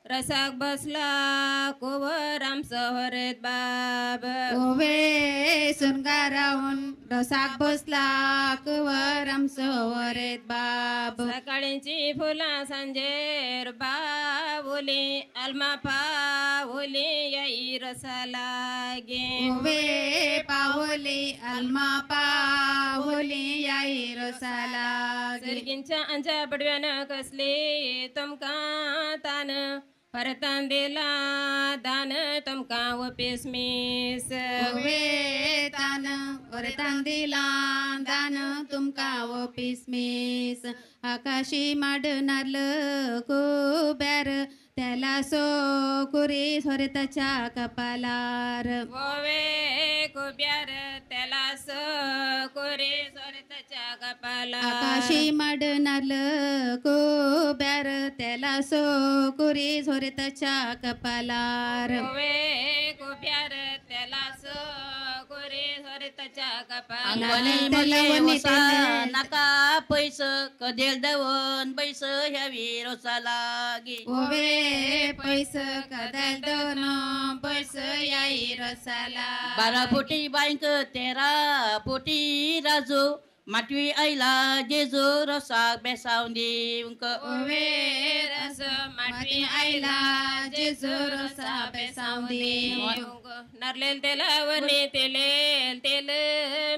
रसाक बसला कोवर आमचं हरेत बाब सुनगा राहून रसाक बसला कोवर आमचं हरेत बाब सकाळीची फुला सांजेर बावली अलमा पावली याई रसाला गे पावली अलमा पावली याई रसाला सर्गिंच्या अंच्या पडव्यानं कसली तुमका तान परतान दिला दान तुमका वपेस मीस तान परतान दिला दान तुमका वपेस मीस आकाशी माडनारलं कुब्यार त्याला सो कुरी स्वरताच्या कपालार कुब्यार त्याला सो कुरी स्वरताच्या कपालार आकाशी माडनारलं कुब्यार त्याला सो कुरी स्वरताच्या कपालार कुब्यार त्याला सो कुरी स्वरताच्या कपालार नाका पैस कदेल दवन पैस ह्या विरोसाला गे पैस कदल दोन पैस याई रसाला 12 फुटी बायक 13 फुटी राजू माटवी आईला जेजू रसाक बेसावून देऊक रस माटवी आईला जेजू रसा बेसावून देऊक नरलेल तेलावणी तेलेल तेल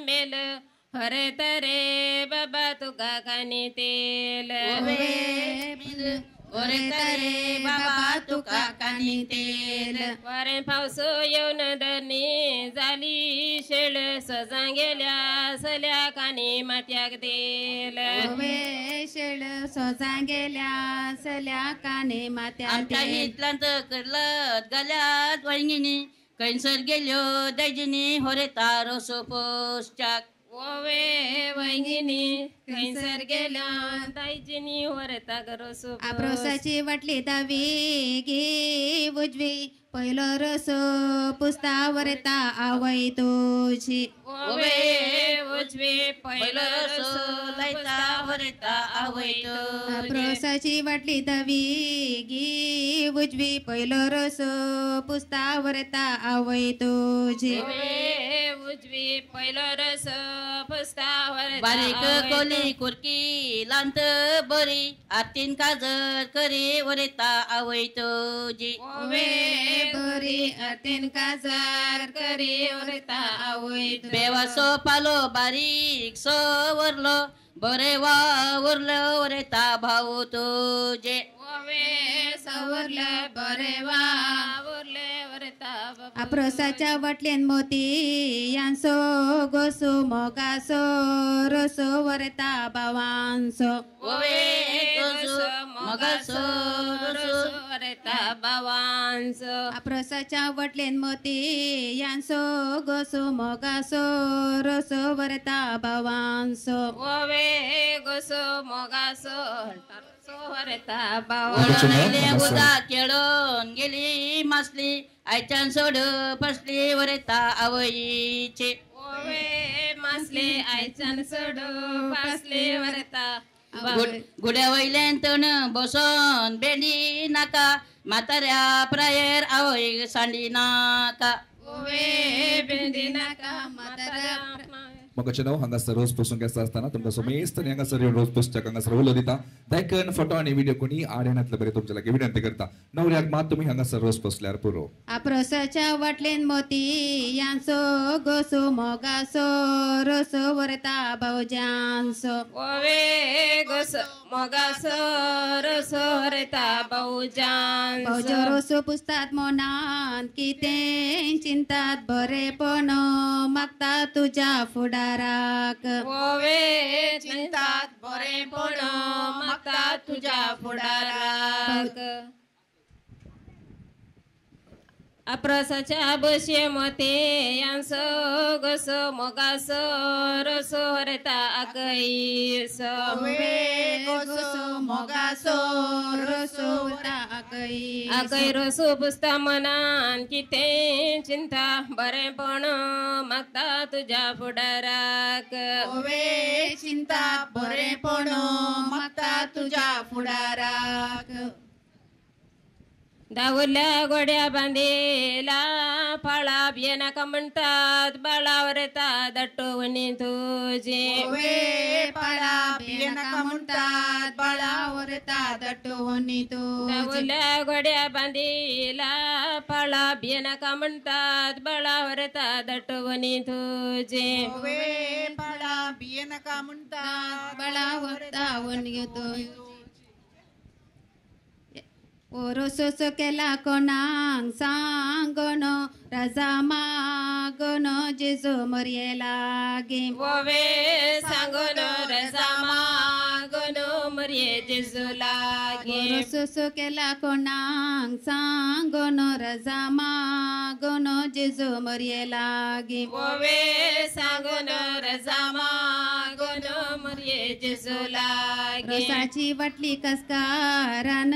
मेल हरे तरे बाबा तुका कानी तेल ओरे तरे बाबा तुका कानी तेल वारे पावस येऊन धरणी झाली शेळ सजा गेल्या सल्या कानी मात्याक तेल शेळ सजा गेल्या सल्या काने मात्याक आमच्या हितलांत करलत गल्यात वहिनी कैसर गेल्यो दैजिनी होरे तारो सोपोस्टाक वैगिनी कैसर गेल्या दायजिनी वरता गरोसो आप्रोसाची वाटली दावी गे उजवी पहिलो रस पुस्ता वरता आवय तुझी उजवी पहिलो रस लयता वरता आवय आप्रोसाची वाटली दावी गे उजवी पहिलो रस पुस्ता वरता आवय तुझी उजवी पहिलो रस पुस्ता वरता बारीक कोली कुरकी लांत बरी आतीन काजर करी वरता आवय तुझी बरी आतीन काजर करी वरता आवय बेवासो पालो बारीक सो वरलो बरे वा उरलो वरता भाऊ तुझे सवरले बरे वा उरले वरता अप्रोसाच्या वटलेन मोती यांसो गोसो मोगासो रोसो वरता बावांसो ओवे गोसो मोगासो रोसो वरता बावांसो अप्रोसाच्या वटलेन मोती यांसो गोसो मोगासो रोसो वरता बावांसो ओवे गोसो मोगासो वरता उदा केळून गेली मासली आयच्यान सोड फसली वरता आवयीचे ओवे मासले आयच्यान सोड फसली वरता गुड्या वयल्यान तण बसोन बेंडी नाका म्हाताऱ्या प्रायर आवय सांडी नाका ओवे बेंडी नाका म्हाताऱ्या मगाचे नाव हांगासर रोज पोसून घेता असताना तुमकां सोमेस्त हांगासर येवन रोज पोसच्याक हांगासर उलो दिता देखून फोटो आनी व्हिडिओ कोणी आडेनातले बरे तुमच्या लागीं विनंती करता नवऱ्याक मात तुमी हांगासर रोज पोसल्यार पुरो अप्रोसाच्या वटलेन मोती यांसो गोसो मोगासो रोसो वरता भावजांसो ओवे गोसो मोगासो रोसो वरता भावजांसो भावजो रोसो पुसतात मोनान कितें चिंतात बरेपण मागता तुझ्या फुडाराक ओवे चिंतात बरेपण मागता तुझ्या फुडाराक अप्रसाच्या बशे मते यांसो गोसो मोगासो रोसो हरता आकईस ओवे गोसो मोगासो रोसो वरता आकईस आकई रोसो पुसता मनान कितें चिंता बरेपण मागता तुझ्या फुडाराक ओवे चिंता बरेपण मागता तुझ्या फुडाराक दावल्या गोड्या बांधेला फाळा बियानाका म्हणतात बाळावर येतात दटवणी तुझे ओवे पाळा बियानाका म्हणतात बाळावर येतात दटवणी तुझे दावल्या गोड्या बांधेला फाळा बियानाका म्हणतात बाळावर येतात दटवणी तुझे ओवे पाळा बियानाका म्हणतात बाळावर दावणी तुझे ओरोसोस केला कोणांग सांगोन राजा मागोन जेजो मरिये लागे ओवे सांगोन रजा मागोन मरिये जेजू लागे ओरोसोस केला कोणांग सांगोन राजा मागोन जेजो मरिये लागे ओवे सांगोन रजा मागोन मरिये जेजू लागे रोसाची वाटली कसकारान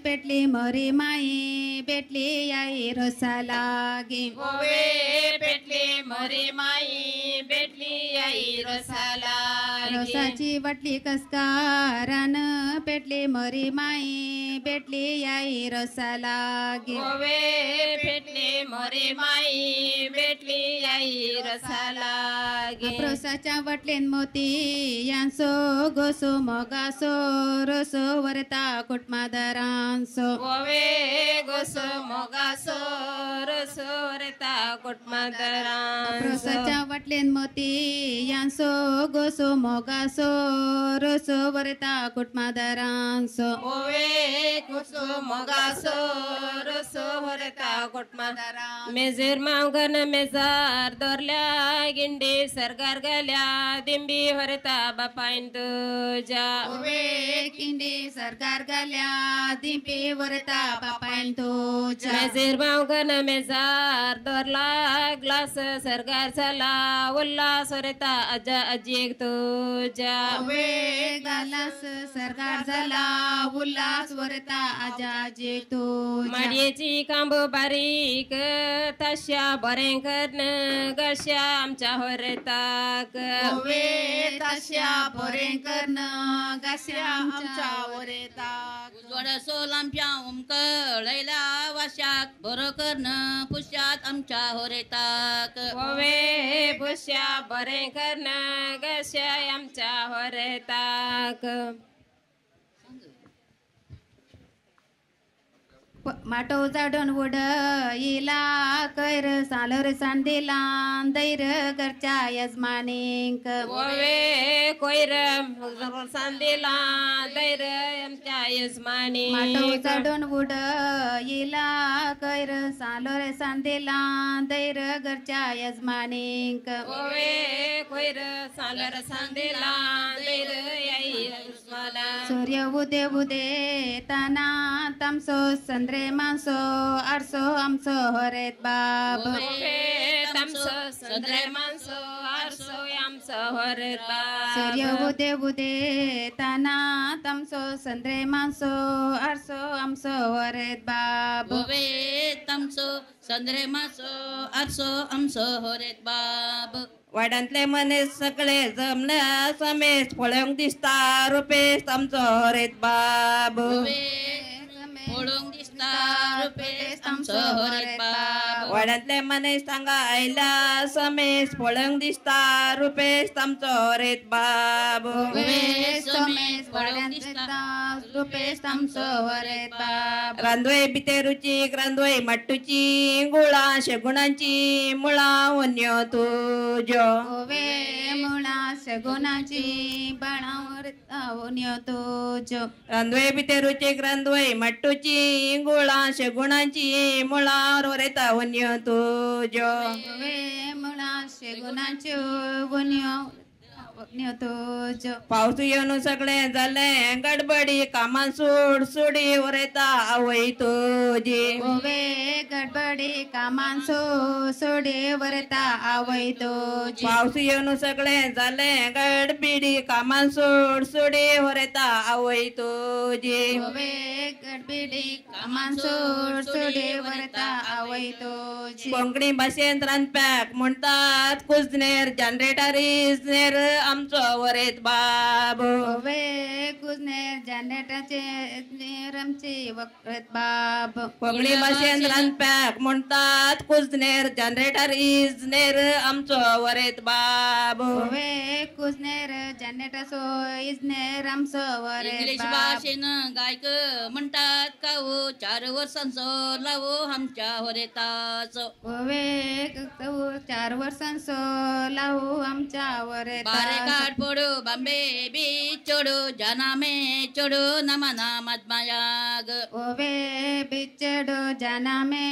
पेटली मरी माई भेटली आई रोसा लागे ओवे पेटली मरी माई भेटली आई रोसा लागे रोसाची वाटली कसकारान पेटली मरी माई भेटली आई रोसा लागे ओवे पेटली मरी माई भेटली आई रोसा लागे रोसाच्या वाटलेन मोती यांसो गोसो मोगासो रोसो वरता कुटमादारांसो ओवे गोसो मोगासो रोसो वरता कुटमादारांसो रोसाच्या वाटलेन मोती यांसो गोसो मोगासो रोसो वरता कुटमादारांसो ओवे गोसो मोगासो रोसो वरता कुटमादारांसो मेजर मावगन मेजार दोरल्या गिंडी सरगार गल्या दिंबी हरता बापायन तुझ्या ओवे किंडी सरकार गाल्या दिंपे वरता बापायन तुझ्या मेजर मावगन मेजार दोरला ग्लास सरगार चला उल्हास हरता आजा अजीक तुझ्या ओवे गालास सरकार झाला उल्हास वरता आजाजे तुझ्या माडयेची कांब बारीक तशा बरें करन गश्या आमच्या हरताक ओवे तशा बरें करण गास्या आमच्या वरेताक उजवाडासो लांबच्या उमकळयला वाशाक बरो करण पुश्यात आमच्या होरेताक ओवे पुश्या बरें करन गश्या आमच्या हरताक माटो जाडून उड इला कैर सालर सांदेला दैर घरच्या यजमानिंक ओवे कोयर सांदेला दैर आमच्या यजमानी माटो जाडून उड इला कैर सालर सांदेला दैर घरच्या यजमानिंक ओवे कोयर सालर सांदेला दैर यजमाना सूर्य उदे उदे ताना तमसो संद्रे मासो आरसो आमसो हरेत बाब तमसो संद्रे मासो आरसो आमसो हरेत बाब सूर्य उदे उदे ताना तमसो संद्रे मासो आरसो आमसो हरेत बाब तमसो संद्रे मासो आरसो आमसो हरेत बाब वाड्यांतले मनीस सगळे जमले समेश पळोवंक दिसता रुपेश आमचो हरेत बाब पळोवंक दिसता रुपेश आमचो हरेत बाब वाड्यांतले मनीस हांगा आयला समेश पळोवंक दिसता रुपेश आमचो हरेत बाब समेश पळोवंक दिसता रुपेश आमचो हरेत बाब रांदोय भितर रुचीक रांदोय मट्टूची गुळां शेगुणांची मुळां वन्यो तुज्यो ओवे मुळा शगुनाची बाणावर तावन्यो तुज्यो रांदोय भितर रुचीक रांदोय मट्टूची गुळां शेगुणांची मुळां वरेता वन्यो तुज्यो ओवे मुळा शेगुनाच्यो वन्यो तुज्यो पावस येवन सगळें जालें गडबडी कामां सोड सोडी वरेता आवय तुजी ओवे गडबडी कामान सोडे वरता आवय तुजी पावस येवन सगळें जालें गडबडी कामां सोड सोडी वरेता आवय तुजी ओवे गडबडी कामान सोडे वरता आवय तुजी कोंकणी भाशेंत रांदप्याक म्हणटात कुजनेर जनरेटर इजनेर आमचो वरेत बाब ओवे कुजनेर जनरेटरचे आमची वखरेत बाब कोंकणी भाशेंत रांदप्याक म्हणटात कुजनेर जनरेटर इजनेर आमचो वरेत बाब ओवे कुजनेर जनरेटर इजनेर आमचो वरेत इंग्लिश बाब भाशेन गायक म्हणटात कावो 4 वर्सांचो लावो आमच्या हरेताचो ओवे 4 वर्सांचो लावू आमच्या वरेत बारे काट पडो बांबे बी चोडो जानामे चोडो नमना मदमायाग ओवे बिचडो जानामे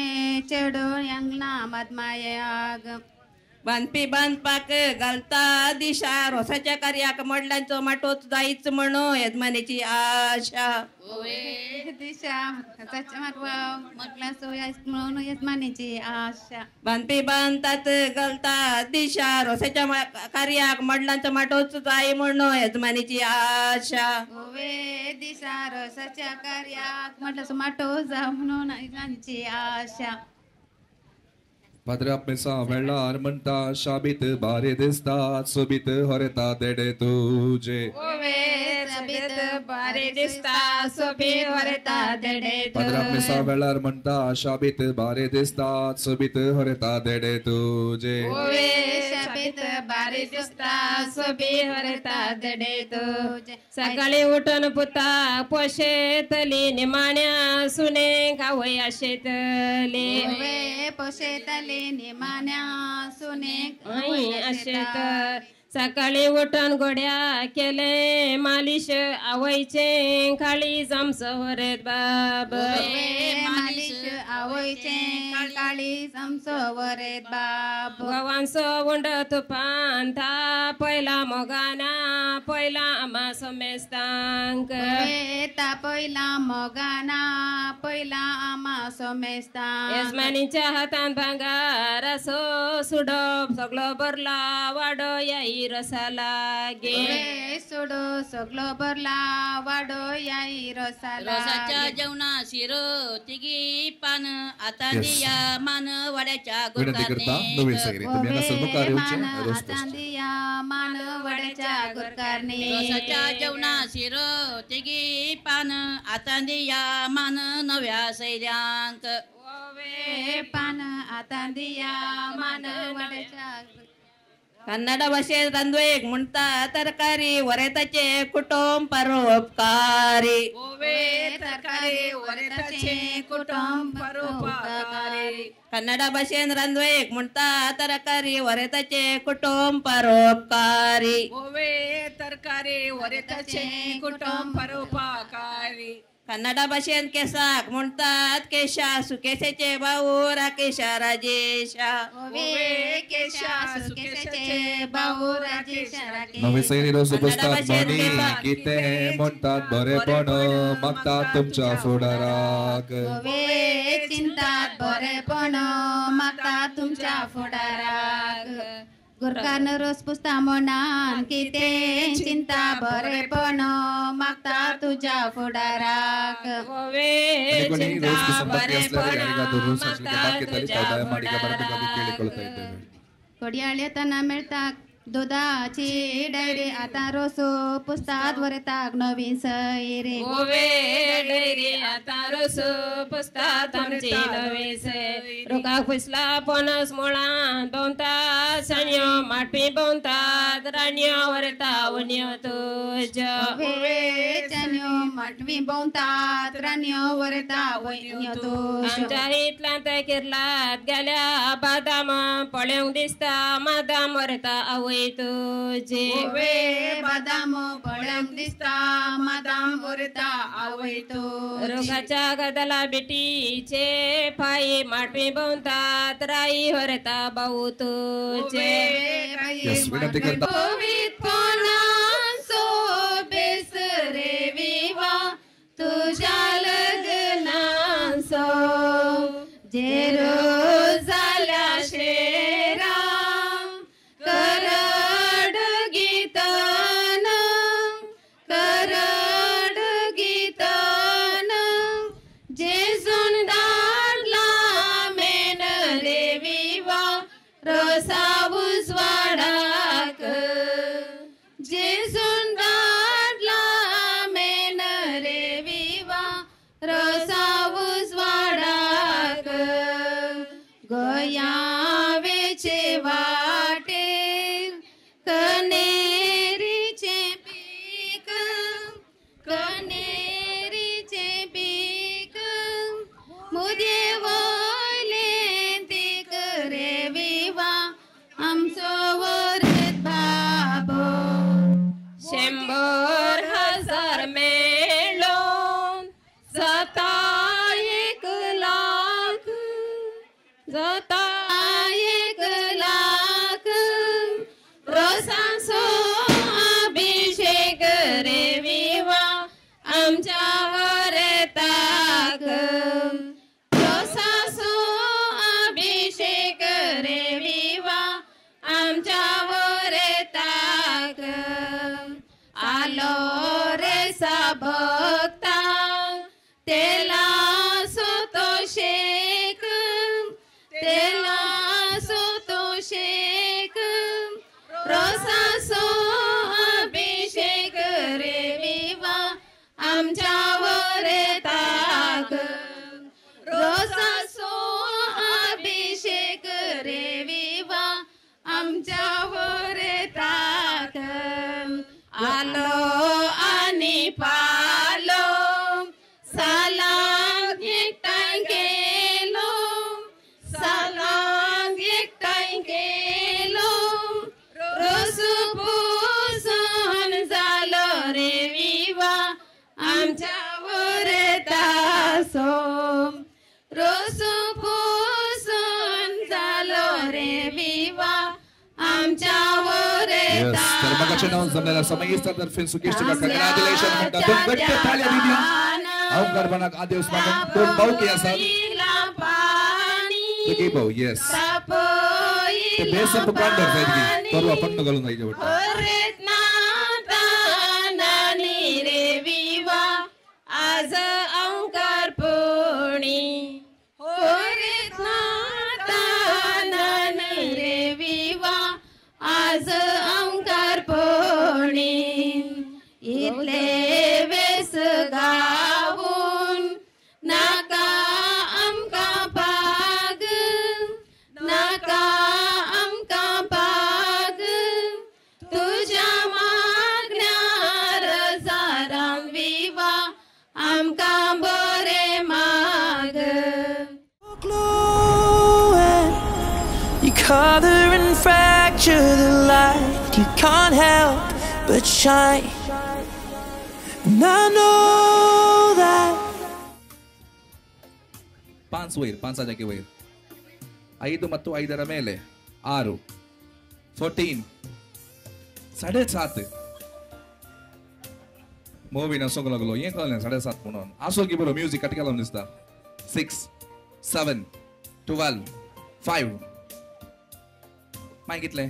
चडो यांगना मदमायाग बांदपी बांदपाक घालता दिशा रोसाच्या कार्याक मडलांचो माटोच जायच म्हणो यजमानीची आशा ओवे दिशा म्हटला सोयास म्हणून यजमानीची आशा बांदपी बांधतात घालता दिशा रोसाच्या कार्याक मडलांचो माटोच जाय म्हणो यजमानीची आशा ओवे दिशा रोसाच्या कार्याक म्हटलं माटो जा म्हणून यजमानीची आशा पाद्रे आपमेसा वेळार म्हणटा शाबीत बारे दिसतात सोबीत हरेता देडे तुजे ओवे सबीत बारे दिसता सोबीत हरेता देडे पाद्रे आपमेसा वेळार म्हणटा शाबीत बारे दिसतात सोबीत हरेता देडे तुजे ओवे सबीत बारे दिसता सोबीत हरेता देडे तुजे सकाळी उठून पुता पोशेतली निमाण्या सुने गावय आशेतली ओवे पोशेतली निमाण्या सुने आशेत सकाळी उठून गोड्या केले मालिश आवयचे खाली जमसो हरेत बाब मालिश आवयचे काळी जमसो वरेत बाब गवांचो उंड तुपान था पहिला मोगाना पहिला आमा सोमेस्तांक ता पहिला मोगाना पहिला आमा सोमेस्तांक यजमानीच्या हातान भांगार असो सुडप सगळो भरला वाडो याई रसाला गे सोडो सगळो भरला वाडो याई रसाला रसाच्या जेवणा शिरो तिगी पान आता दिया मान वाड्याच्या मान वड्याच्या गुरकारणी रसाच्या जेवणा शिरो तिगी पान आता दिया मान नव्या सैद्यांक पान आता दिया मान वड्याच्या कन्नड भाषेत रांदवेक म्हणता तरकारी वरेताचे कुटुंब परोपकारी ಓವೆ ತರಕಾರಿ ಹೊರೆತಚೆ ಕುಟುಂಬ ಪರೋಪಕಾರಿ ಕನ್ನಡ ಭಾಷೆಯನ್ನು ರಂದ್ವೈಕ್ ಮುಂತಾ ತರಕಾರಿ ಹೊರೆತಚೆ ಕುಟುಂಬ ಪರೋಪಕಾರಿ ಓವೆ ತರಕಾರಿ ಹೊರೆತಚೆ ಕುಟುಂಬ ಪರೋಪಕಾರಿ ಕನ್ನಡ ಭಾಷೆಯನ್ನು ಕೆಸಾಕ್ ಮುಂತಾತ್ ಕೇಶ ಸುಕೇಶचे भाऊ राकेश राजेश ಓವೆ ಕೇಶ ಸುಕೇಶचे भाऊ राजेश राकेश नवे सैनी रोज बसतात म्हणी की ते म्हणतात बरेपण मागतात तुमच्या फुडाराक ओवे चिंतात बरेपण मागता तुमच्या फुडाराक गुरकान रोज पुसता म्हणान की ते चिंता बरेपण मागता तुझ्या फुडाराक ಓವೆ कोणी ಚಿಂತಾ रोज ಸಂಪತ್ತಿ असल्यावर ಬರೆಪಣ ಯಾರಿಗಾದ್ರೂ रोज असली बाकी तरी तुझ्या कौदाय माडिका बरं ಕೇಳಿಕೊಳ್ತಾ ಇದ್ದೇವೆ कोडयाळ येताना मिळतात दुधाची डायरी आता रोसो पुसतात वरताक नवीन सैरे ಓವೆ ಡೈರಿ आता रोज पुसतात आमची नवी से रोका फुसला पणस मुळा दोन तास सण्यो माटपी बोंतात राण्यो वरता उन्यो तुझ्या ओवे चन्यो मटवी बोंतात रान्यो वरता वैन्यो तो आमच्या इथला ते किरलात गेल्या बादाम पळ्योंक दिसता मादाम वरता आवय तुझे ओवे बदाम पळ्यांक दिसता मादाम वरता आवय तो रोगाच्या गदला बेटीचे पायी माटवी बोंतात राई वरता भाऊ तुझे Yes, विनंती करता पवित्रपणाचो बेस रे विवा तुझ्या लग्नाचो जेरो जाल्या शेरा करड गीतन जेजून दाडला मेन रे विवा रोसा उजवाडाक जेजून दाडला मेन रे विवा रोसा उजवाडाक गोया वेचे वाटेर कनेरीचे पीक मुदे वयले तीक रे विवा आमचो वरत बाबो 100,000 मेळोन जाता 1,00,000 जाता 1,00,000 रोसांचो अभिषेक रे विवा आमच्या वरताक रोसांचो अभिषेक रे विवा आमच्या वरताक आलो रे सा भक्ता तेला सोतो शेक तेला सोतो शेक रोसांचो अभिषेक रे विवा आमच्या वरताक रोसांचो अभिषेक रे विवा आमच्या वरताक आलो आनी पालो सालांक एकठांय केलो सालांक एकठांय केलो रोस पुसून जालो रे विवा आमच्या वरताचो रोस पुसून जालो रे विवा आमच्या Yes, तर मगाच्या नाव जमलेल्या समयिस्तातर्फे सुकेश तुका कंग्रॅच्युलेशन म्हणतात दोन गट्ट थाळ्या दिल्या अवकार बनाक आदेश मागून दोन भाऊ की असतात सगळे भाऊ येस ते बेस पुकांड जायत की तर आपण घालून जायचे वाटतं रे विवा आज अंकार पुणी रे विवा आज अंकार पोणी इतले वेस गावून नाका आमका पाग नाका आमका पाग आमकां बरें माग. You color and fracture the light. You can't help but shine. And I know that. ಪಾನ್ಸ್ ವೈರ್ ಪಾನ್ಸ ಜಾಗೆ ವೈರ್ 5 ಮತ್ತು 5ರ ಮೇಲೆ 6 14 7.5 ಮೂವಿನ ಸೊಗಲಗಲು ಏನ್ ಕಾಲ 7.5 म्हणून आसोगी बरो म्युझिक कटकेला दिसता 6 7 12 5 माय कितले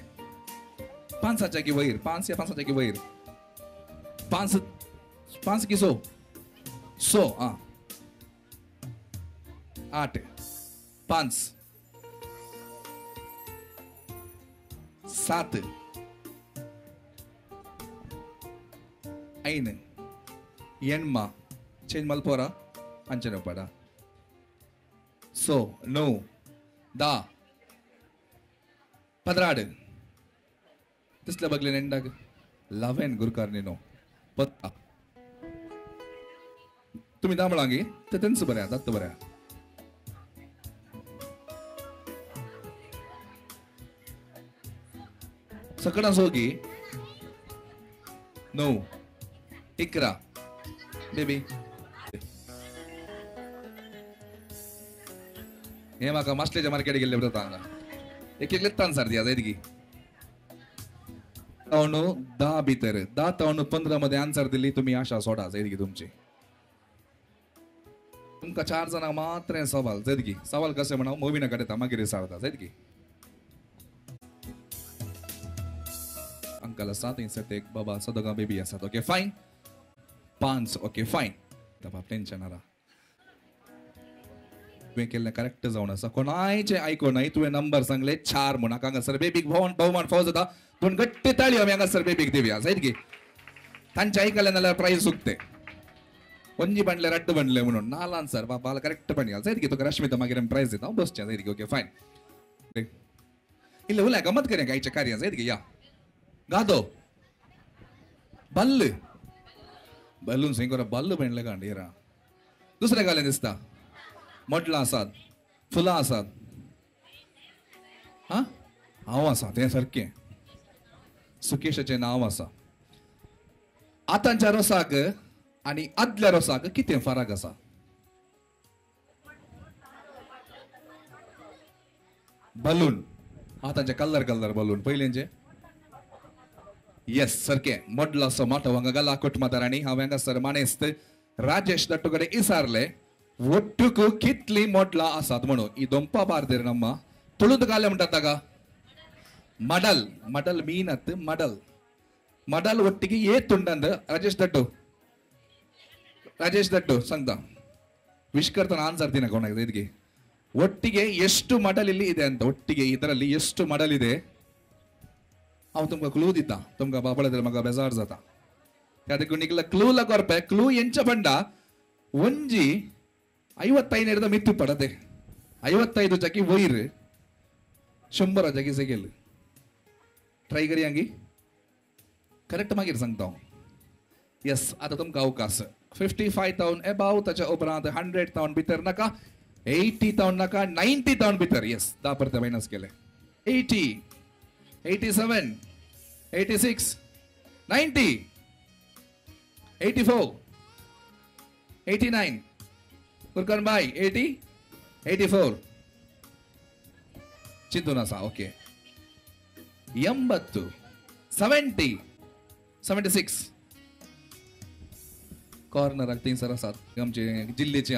5 जागी वैर 5 या 5 जागी वैर 5 की सो 8 5 7 ಐನ್ ಎಣ್ಮ ಚೇಂಜ್ ಮಲ್ಪೋರ ಅಂಚನೆ ಪಡ ಸೊ ನೋ दा 14 तिसल्या बगले नेंडाग 11 गुरकार नेनो पत्ता तुम्ही दामळांगी ते त्यांचं बऱ्या दत्त बऱ्या सकड़ा सोगी 9 11 बेबी हे माका मास्टरच्या मार्केट गेले बरं तांगा एक एक लेतान सर दिया जायत की तावणू 10 भीतर 10 तावणू 15 मध्ये आन्सर दिली तुम्ही आशा सोडा जायत की तुमची तुमका 4 जणांक मात्र सवाल जायत की सवाल कसे म्हणा मूवी नका देता मागीर सारता जायत की अंकल असतात इंसर्ट एक बाबा सदोगा बेबी असतात ओके फाइन 5 ओके फाइन तबा टेन्शन आला केले करेक्ट जाऊन असा कोणाचे ऐको नाही तुझे नंबर सांगले 4 म्हणा का सर बेबीक बहुमान फौज होता दोन गट्टे ताळी आम्ही सर बेबीक देऊया जायत की त्यांच्या ऐकल्या नाल्यार प्राइज सुकते ಒಂಜಿ ಬಂಡ್ಲೆ ರಟ್ಟು ಬಂಡ್ಲೆ म्हणून ನಾಲ್ ಆನ್ಸರ್ ಬಾಲ ಕರೆಕ್ಟ್ ಬನ್ನಿ जायत की तो रश्मिता मागीर प्राइज देता बस जायत की ओके फाइन ಇಲ್ಲ ಉಲ್ಲ गमत करें गायचे कार्य जायत की या गादो बल्ल बलून सिंगोरा बल्ल बनले गांडीरा दुसऱ्या गाले दिसता मोटला आसात फुलां आसात हा हांव आसा ते सारकें सुकेशाचें नांव आसा आतांच्या रोसाक आनी आदल्या रोसाक कितें फरक आसा बलून आतांचे कलर कलर बलून पयलींचे येस सारकें मोडलो असो मोठो हांगा गला कुटमादारांनी हांव हांगासर मानेस्त राजेश दट्टू कडेन इसारले ಒಟ್ಟುಕು ಕಿತ್ಲಿ ಮೊಡ್ಲ ಆಸಾದ್ म्हणू ಈ ದೊಂಪ ಬಾರ್ದಿರ ನಮ್ಮ ತುಳುದು ಗಾಲೆ ಮುಂಟಾಗ ಮಡಲ್ ಮಡಲ್ ಮೀನತ್ ಮಡಲ್ ಮಡಲ್ ಒಟ್ಟಿಗೆ ಏತುಂಡಂದ ರಾಜೇಶ್ ದಟ್ಟು ಸಂಗ್ದ ವಿಷ್ಕರ್ತನ ಆನ್ಸರ್ ದಿನ ಕೊನಾಗಿದೆ ಇದಕ್ಕೆ ಒಟ್ಟಿಗೆ ಎಷ್ಟು ಮಡಲ್ ಇಲ್ಲಿ ಇದೆ ಅಂತ ಒಟ್ಟಿಗೆ ಇದರಲ್ಲಿ ಎಷ್ಟು ಮಡಲ್ ಇದೆ ಅವ तुमका क्लू दिता तुमका बाबळेदर मगा बेजार जाता त्यादಕ್ಕೆ ನಿಗಲ क्लू लगोरपे क्लू ಎಂಚ ಬಂಡ ಒಂಜಿ 55 ಹಿಡಿದ ಮಿತ್ತು ಪಡದೆ 55 ಜಾಗಿ ವೈರ್ 100 जागी सेगेल ट्राय करी आंगी करेक्ट मागीर सांगता यस आता तुमका अवकाश 55,000 अबाउट ताच्या उपरांत 100,000 भितर नाका 80,000 नाका 90,000 भितर यस 10 परते मायनस केले 80 87 86 90 84 89 कुरकन भाई 80 84 चिंतू नसा ओके 80 70 76 कॉर्नर तीन सर आसात आमचे जिल्ह्याचे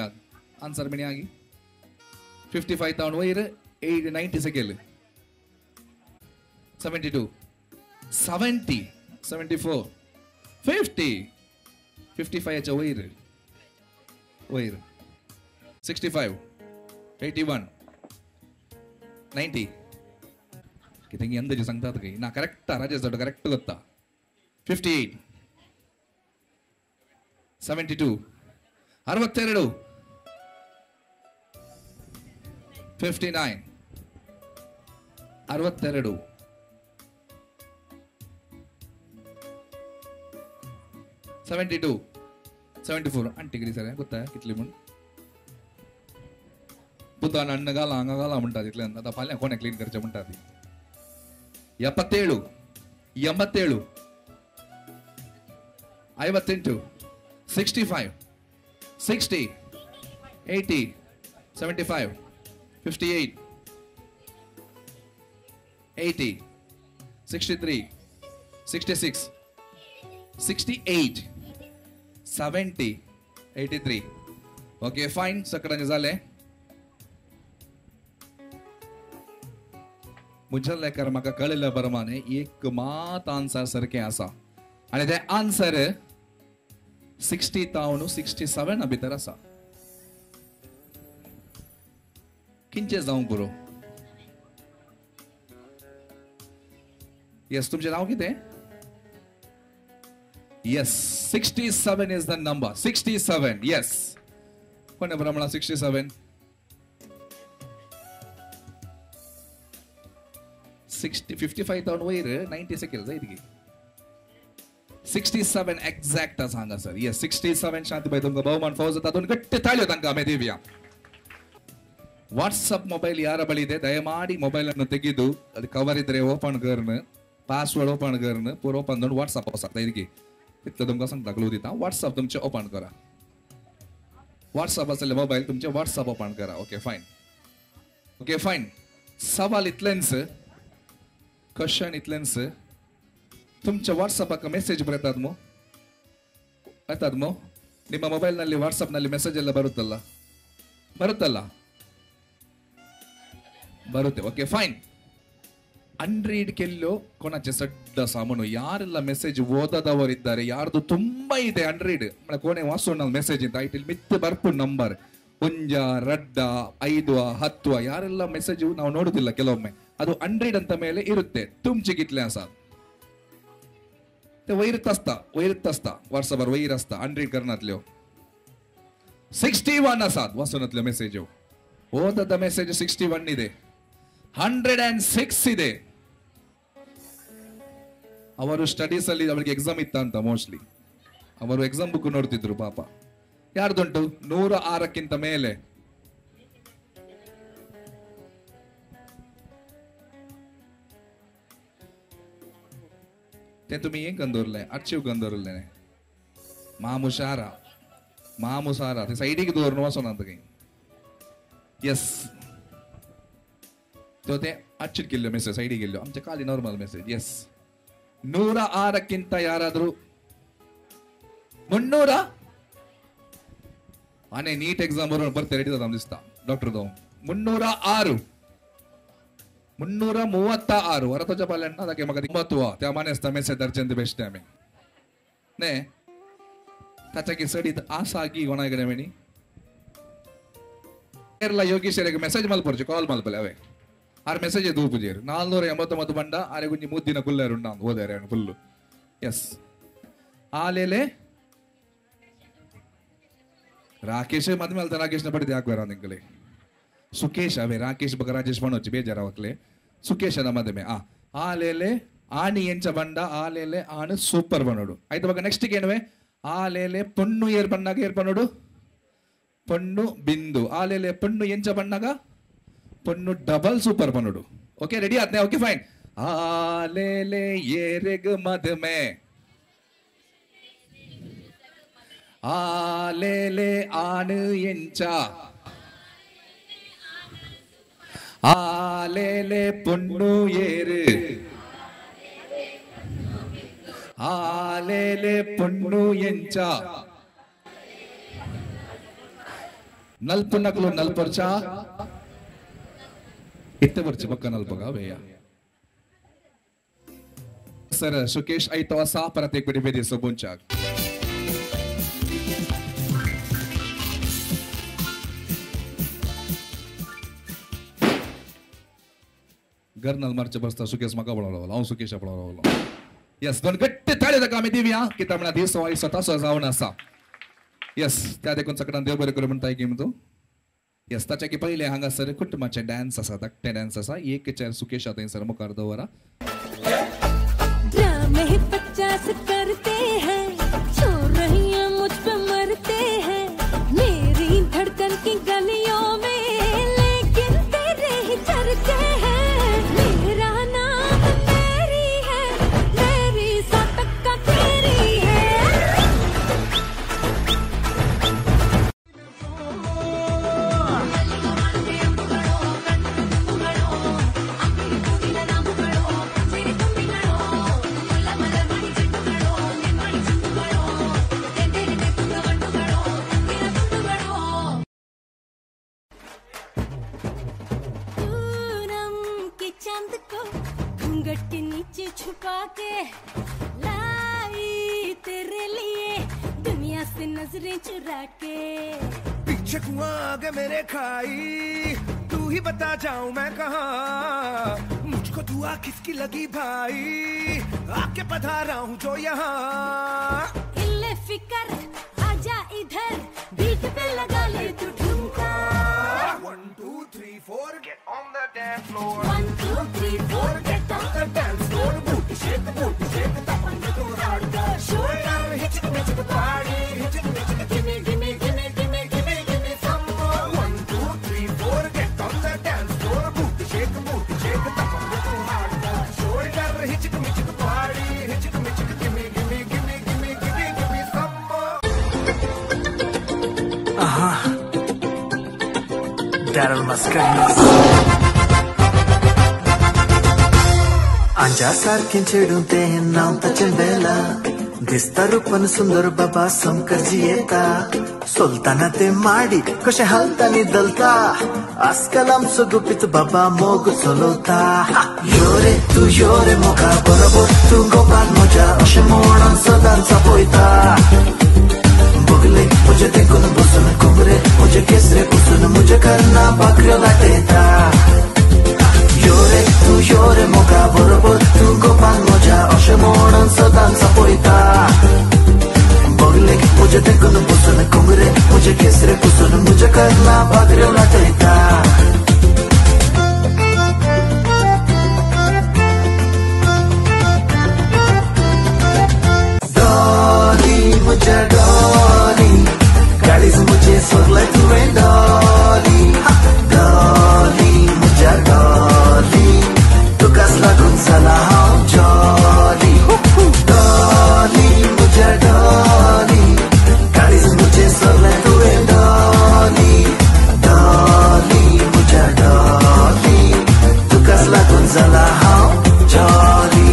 आन्सर मिळणे आगी 55,000 वयर 90 सेकेल 72 70 74 50 55 च्या वयर 65 81 90 किती अंदाजे सांगतात काही ना करेक्ट राजेश करेक्ट ಗೊತ್ತಾ 58 72 62 59 62 72 74 आंटी किती सर ಗೊತ್ತಾ कितली म्हणून बुद्धान अन्न घाला अंगा घाला म्हणतात इतल्यान आता फाल्यां कोणे क्लीन करचे म्हणतात 77 58 58 65 60 80 75 58 80 63 66 68 70 83 ओके फाइन सकडांचे झाले मुझे लेकर म्हाका कळिल्ल्या प्रमाणे एक मात आन्सर सारखे आसा आणि ते आन्सर 60 तावन 67 भितर आसा किंचे जावंक पुरो यस तुमचे नाव कितें yes 67 is the number 67 yes कोणे बरं म्हणा 67 60 55 तावन वयर 90 सेकंड जायत गे 67 एक्झॅक्ट सांगा सर यस 67 शांतीबाई तुमकां बहुमान फावो जाता दोन गट्टे ताळयो तांकां आमी दिवया ವಾಟ್ಸಪ್ ಮೊಬೈಲ್ ಯಾರ ಬಳಿ ಇದೆ ದಯಮಾಡಿ ಮೊಬೈಲ್ ಅನ್ನು ತೆಗೆದು ಅದು ಕವರ್ ಇದ್ರೆ ಓಪನ್ करन पासवर्ड ओपन करन पूर ओपन करून व्हाट्सअप वचता इतकी तितलं तुमकां सांगता क्लू दिता व्हाट्सअप तुमचे ओपन करा व्हाट्सअप असले मोबाईल तुमचे व्हाट्सअप ओपन करा ओके फाइन सवाल इतलेंच क्वेश्चन इतलेंच तुमच्या व्हाट्सअप ಮೆಸೇಜ್ ಬರುತ್ತದ ಮೋ ನಿಮ್ಮ ಮೊಬೈಲ್ ನಲ್ಲಿ ವಾಟ್ಸ್ಆಪ್ ನಲ್ಲಿ ಮೆಸೇಜ್ ಎಲ್ಲ ಬರುತ್ತಲ್ಲ ಬರುತ್ತೆ ಓಕೆ ಫೈನ್ ಅನ್ರೀಡ್ ಕೆಲ್ಲೋ ಕೊನಾಚೆ ಸಡ್ಡ ಸಾಮಾನು ಯಾರೆಲ್ಲ ಮೆಸೇಜ್ ಓದದವರಿದ್ದಾರೆ ಯಾರ್ದು ತುಂಬಾ ಇದೆ ಅನ್ರೀಡ್ ಕೋಣೆ ವಾಸೋಣ ಮೆಸೇಜ್ ಅಂತ ಐಟಿಲ್ ಮಿತ್ ಬರ್ಪು ನಂಬರ್ 1 2 5 10 ಯಾರೆಲ್ಲ ಮೆಸೇಜ್ ನಾವು ನೋಡುದಿಲ್ಲ ಕೆಲವೊಮ್ಮೆ ಅದು ಅನ್ರೀಡ್ ಅಂತ ಮೇಲೆ ಇರುತ್ತೆ तुमचिकितले आसा ते वैरत असता व्हॉट्सअपवर वैर असता अनरीड करणातल्यो 61 असतात वाचनातले मेसेज ಓದದ ಮೆಸೇಜ್ 61 ಇದೆ 106 ಇದೆ ಅವರು ಸ್ಟಡೀಸ್ ಅಲ್ಲಿ ಅವರಿಗೆ ಎಕ್ಸಾಮ್ ಇತ್ತಂತ ಮೋಸ್ಟ್ಲಿ ಅವರು ಎಕ್ಸಾಮ್ ಬುಕ್ ನೋಡ್ತಿದ್ರು ಪಾಪ ಯಾರ್ದುಂಟು 106 ಕ್ಕಿಂತ ಮೇಲೆ ते तुम्ही ಏನ್ ಕಂದೋರ್ಲೆ ಅಚೀವ್ ಕಂದೋರ್ಲೆ ಮಾಮುಸಾರ ते ಸೈಡಿಗೆ ದೂರ ನೋಸೋನಂತ ಕೈ यस तो ते ಅಚ್ಚಿಟ್ ಕಿಲ್ಲೋ ಮೆಸೇಜ್ ಸೈಡಿಗೆ ಗೆಲ್ಲೋ ಆಮಚೆ ಖಾಲಿ ನಾರ್ಮಲ್ ಮೆಸೇಜ್ यस 106 ಕ್ಕಿಂತ ಯಾರಾದರೂ 300 ಆನೆ ನೀಟ್ ಎಕ್ಸಾಮ್ ಬರೋಣ ಬರ್ತೆ ರೆಡಿ ಅದ ದಿಸ್ತಾ ಡಾಕ್ಟರ್ ದೋ 306 336 वरतोच्या पाल्यांना ಅದಕ್ಕೆ ಮಗ 90 त्या मानेस्ता मेसेज दर्जन बेस्ट टाइम ने त्याच्या सडीत आसा की कोणाकडे मेणी केरला ಯೋಗೀಶರಿಗೆ ಮೆಸೇಜ್ ಮಲ್ಪರ್ಚು ಕಾಲ್ ಮಲ್ಪಲೆ ಅವೇ ಆರ್ ಮೆಸೇಜ್ ದೂಪುಜೇರು 489 ಬಂಡ ಆರೆ ಗುಂಜಿ ಮುದ್ದಿನ ಕುಲ್ಲೇರು ಉಂಡ ಓದಾರೆ ಫುಲ್ ಎಸ್ ಆಲೇಲೆ ರಾಕೇಶ್ ಮದ್ಮೆ ಅಲ್ತ ರಾಕೇಶ್ನ ಪಡೆದು ಹಾಕ್ಬೇರ ನಿಂಗಲೆ ಸುಕೇಶ್ ಅವೇ ರಾಕೇಶ್ ಬಗ ರಾಜೇಶ್ ಮನೋಜ್ ಬೇಜಾರವಕ್ಲೆ ಸುಕೇಶನ ಮದ್ಮೆ ಆಲೇಲೆ ಆಣಿ ಎಂಚ ಬಂಡ ಆಲೇಲೆ ಆಣು ಸೂಪರ್ ಬನ್ನೋಡು ಆಯ್ತು ಬಗ ನೆಕ್ಸ್ಟ್ ಏನವೆ ಆಲೇಲೆ ಪೊಣ್ಣು ಏರ್ ಬಣ್ಣಾಗ ಏರ್ ಬನ್ನೋಡು ಪೊಣ್ಣು ಬಿಂದು ಆಲೇಲೆ ಪೊಣ್ಣು ಎಂಚ ಬಣ್ಣಾಗ ಪೊಣ್ಣು ಡಬಲ್ ಸೂಪರ್ ಬನ್ನೋಡು ಓಕೆ ರೆಡಿ ಆತ್ನೆ ಓಕೆ ಫೈನ್ ಆಲೇಲೆ ಏರೆಗ್ ಮದ್ಮೆ ಆಲೇಲೆ ಆಣು ಎಂಚ ಆಲೇಲೆ ಪೊಣ್ಣು ಏರು ಆಲೇಲೆ ಪೊಣ್ಣು ಎಂಚ ನಲ್ಪು ನಕಲು ನಲ್ಪರ್ಚ ಇತ್ತೆ ಬರ್ಚಿ ಪಕ್ಕ ನಲ್ಪಗ ಬೇಯ ಸರ್ ಸುಕೇಶ್ ಐತವ ಸಾ ಪ್ರತ್ಯೇಕ ಬಿಡಿ ಬೇದಿ ಸಬುಂಚಾಗ घरनाल मार्च बसता सुकेश म्हाका पळोवलो हांव सुकेशा पळोवलो यस दोन गट्टे ताळे ताका आमी दिवया कित्याक म्हणल्यार दिवस वायस स्वता जावन आसा यस त्या देखून सगळ्यांक देव बरें करूं म्हणटाय की तूं यस ताच्या की पयले हांगासर कुटुंबाचे डान्स आसा धाकटे डान्स आसा एक चेर सुकेशा थंयसर मुखार दवरा ड्रामे 50 करते हैं छोड़ रही है मुझ पे मरते छुपा के लाई तेरे लिए दुनिया से नजरें चुरा के। पीछे कुआं आगे मेरे खाई, तू ही बता जाऊं मैं कहाँ। मुझको दुआ किसकी लगी भाई, आके पधारा हूँ जो यहाँ। इल्ले फिकर आजा इधर, बीट पे लगा ले तू ठुमका। 1 2 3 4 get on the dance floor. 1 2 3 4 get on the dance floor. Booty shake, tap on the hardcore. Shoulder hit it, make it party. Hit it, gimme, gimme, gimme, gimme, gimme, gimme some more. 1 2 3 4 get on the dance floor. Booty shake, tap on the hardcore. Shoulder hit it, make it party. Hit it, gimme, gimme, gimme, gimme, gimme, gimme some more. Daryl Mascarenhas. अंजा सारखीं छेडून ते नाव ताचें बेला, दिसता रूपन सुंदर बाबा समकरजी येता. सोलताना ते माडी कशें हालता न्ही दलता, आजकाल आमचो गुपीत बाबा मोग चलोवता. यो रे तू यो रे मोगा बरोबर तू गोपाल म्हज्या अशें म्हणून सदांच पळयता. बगले म्हजे देखून बसून घुमरे म्हजे केसरे पुसून म्हजे कर्ना भाकऱ्यो लाटयता. यो रे तू यो रे मोगा बरोबर तू गोपाल म्हज्या अशें म्हणून सदांच पळयता. बगले म्हजे देखून बसून घुमरे म्हजे केसरे पुसून म्हजे कर्ना भाकऱ्यो लाटयता. डॉली म्हज्या डॉली, काळीज म्हजें सोगलें तुवें डॉली. डॉली म्हज्या डॉली, तुकाच लागून जाला हांव जॉली. डॉली म्हज्या डॉली, काळीज म्हजें सोगलें तुवें डॉली. डॉली म्हज्या डॉली, तुकाच लागून जाला हांव जॉली.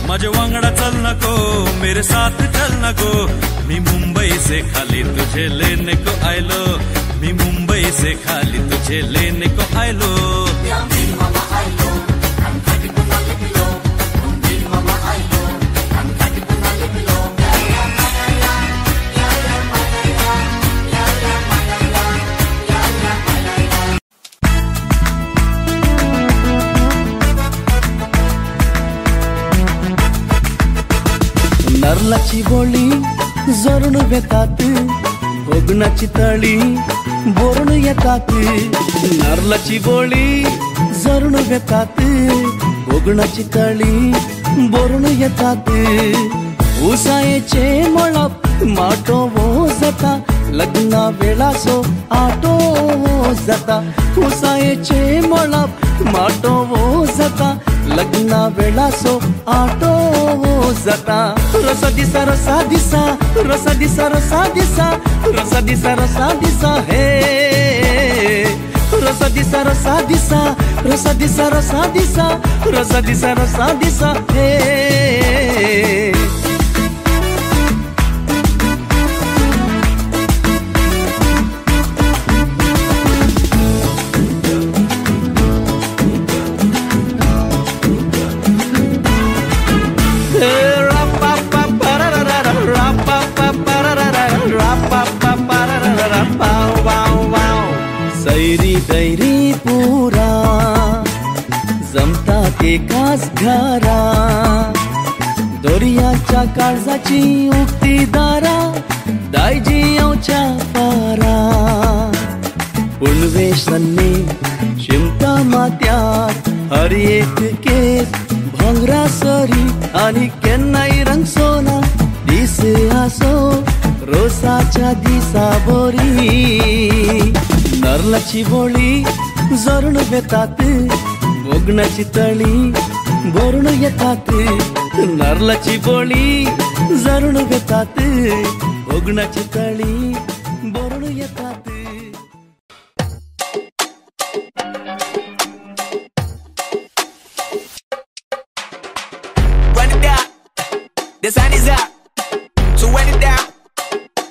माझे वांगडा चल नको, मेरे साथ चल नको. मी मुंबई से खाली तुझे लेने को आयलो, मी मुंबई से खाली तुझे लेने को आयलो. नरलाची बोळी जरून येतात, गोगनाची तळी बोरून येतात. नरलाची बोळी जरून येतात, गोगनाची तळी बोरून येतात. उसायेचे मळप माटो वो जाता, लग्ना वेळासो आटो वो जाता. उसायेचे मळप माटो वो जाता, लग्ना वेळासो आटो वो जाता. रसा दिसा रसा दिसा, रसा दिसा रसा दिसा, रसा दिसा रसा दिसा हे. रसा दिसा रसा दिसा, रसा दिसा रसा दिसा, रसा दिसा रसा दिसा हे. सैरी पुरा जमतात एकाच घरा दर्याच्या काळजाची उक्ती दारा दायजी येवच्या पारा पुनवेशन्ने शिमता मात्यात हर एक केस भांगरा सरी आणि केन्नाय रंग सोना दिस आसो रोसाच्या दिसा बोरी नरलाची बोळी जरून येतात मोगणाची तळी बोरून येतात नरलाची बोळी जरून येतात मोगणाची तळी बोरून येतात. The sun is up, so when it down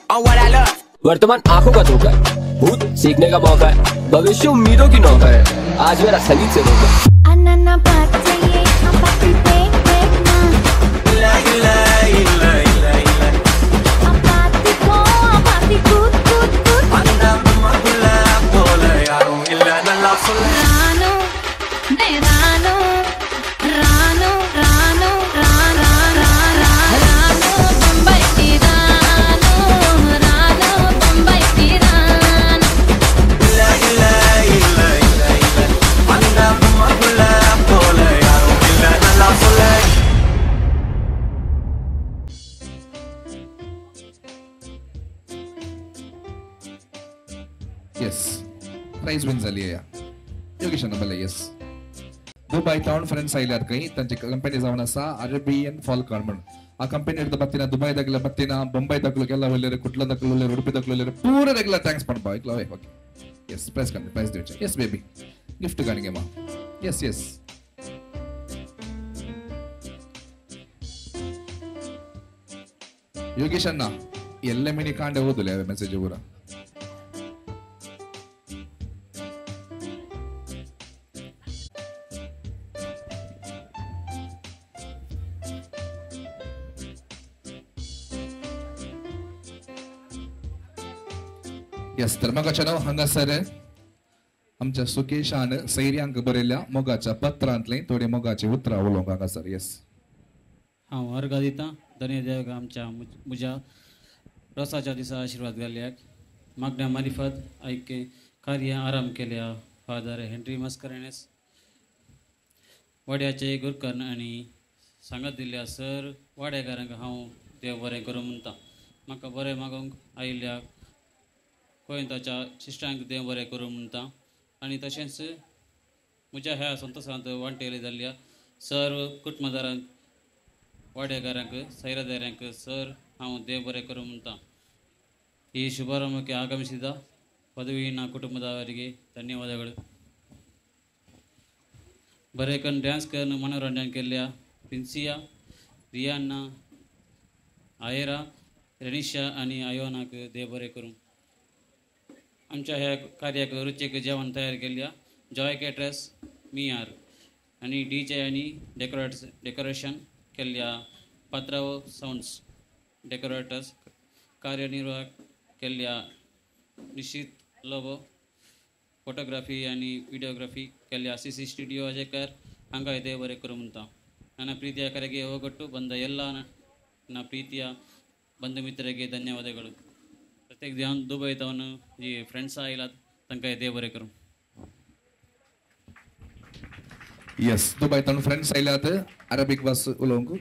on what I love. वर्तमान आंखों का धोखा है, भूत सीखने का मौका है, भविष्य उम्मीदों की नौका है, आज मेरा संगीत से धोखा है. अन्ना बात चाहिए अपाती देखना इला इला इला इला इला अपाती कूद कूद कूद अन्ना मम्मा बुला बोले यारों इला नल्ला सुला रानो ने रानो रानो रानो रानो रानो बम्बई की रानो रानो बम्बई की रानो इला इला इला इला इला अन्ना मम्मा बुला बोले यारों इला नल्ला सुला. येस प्राइज विन झाली आहे योगेश नंबरला. येस दुबई टाउन फ्रेंड्स आयल्यात काही तांची कंपनी जावन आसा अरेबियन फॉल्कन म्हणून आ कंपनी ಹಿಡಿದ ಬತ್ತಿನ ದುಬೈ ದಗ್ಲ ಬತ್ತಿನ ಬೊಂಬೈ ದಗ್ಲಕ್ಕೆಲ್ಲ ಒಳ್ಳೆರೆ ಕುಟ್ಲ ದಗ್ಲ ಒಳ್ಳೆರೆ ಉಡುಪಿ ದಗ್ಲ ಒಳ್ಳೆರೆ ಪೂರ ರೆಗ್ಯುಲರ್ ಥ್ಯಾಂಕ್ಸ್ ಪಡ್ಬಾ ಇಕ್ಲ ಓಕೆ ಎಸ್ ಪ್ರೈಸ್ ಕಂಡು ಪ್ರೈಸ್ ದೇವಚೆ ಎಸ್ ಬೇಬಿ ಗಿಫ್ಟ್ ಗಾಣಿಗೆ ಮಾ ಎಸ್ ಎಸ್ ಯೋಗೇಶ್ ಅಣ್ಣ ಎಲ್ಲೆ ಮಿನಿ ಕಾಂಡೆ ಓದುಲೆ ಮೆಸೇಜ್ ಪೂರ येस तर मोगाच्या नाव हांगासर आमच्या सुकेशान सैर्यांक बरयल्या मोगाच्या पत्रांतले थोडे मोगाचे उतरां उलोवंक हांगासर. येस हांव अर्घ दितां धन्य देवाक आमच्या म्हज्या रोसाच्या दिसा आशिर्वाद घाल्याक मागण्या मारिफत ऐके कार्य आराम केल्या फादर हेनरी मस्करेनेस वाड्याचे गुरकर्न आनी सांगत दिल्या सर वाड्याकारांक हांव देव बरें करूं म्हणटा. म्हाका बरें मागोवंक आयिल्ल्या गोंयताच्या शिश्टांक देव बरें करूं म्हणटा आनी तशेंच म्हज्या ह्या संतोशांत वांटेली जाल्ल्या सर्व कुटुंबदारांक वाड्याकारांक सैरादारांक सर हांव देव बरें करूं म्हणटा. ಈ ಶುಭಾರಂಭಕ್ಕೆ ಆಗಮಿಸಿದ ಪದವಿನ ಕುಟುಂಬದವರಿಗೆ ಧನ್ಯವಾದಗಳು. बरेकन डान्स करून मनोरंजन केल्या प्रिन्सिया रियाना आयरा रेनिशा आणि आयोनाक देव बरें करूं. आमच्या ह्या कार्याक रुचीक जेवण तयार केल्या जॉय कॅटरर्स मियार आणि DJ आणि डेकोरेशन केल्या पात्राव साऊंड्स डेकोरेटर्स कार्यनिर्वाह केल्या निश्चित लोबो फोटोग्राफी आणि व्हिडिओग्राफी केल्या CC स्टुडिओ अजेकर हांगा देव बरें करूं म्हणटा. ನನ್ನ ಪ್ರೀತಿಯ ಕರೆಗೆ ಹೋಗೊಟ್ಟು ಬಂದ ಎಲ್ಲ ನನ್ನ ಪ್ರೀತಿಯ ಬಂಧು ಮಿತ್ರರಿಗೆ ಧನ್ಯವಾದಗಳು. ಪ್ರತ್ಯೇಕ ಧ್ಯಾನ್ ದುಬೈ ತವನು ಈ ಫ್ರೆಂಡ್ಸ್ ಆಯಿಲ್ಲ ತನಕ ದೇವ बरें करूं. येस दुबय तवून फ्रेंड्स आयल्यात अरेबिक भास उलोवंक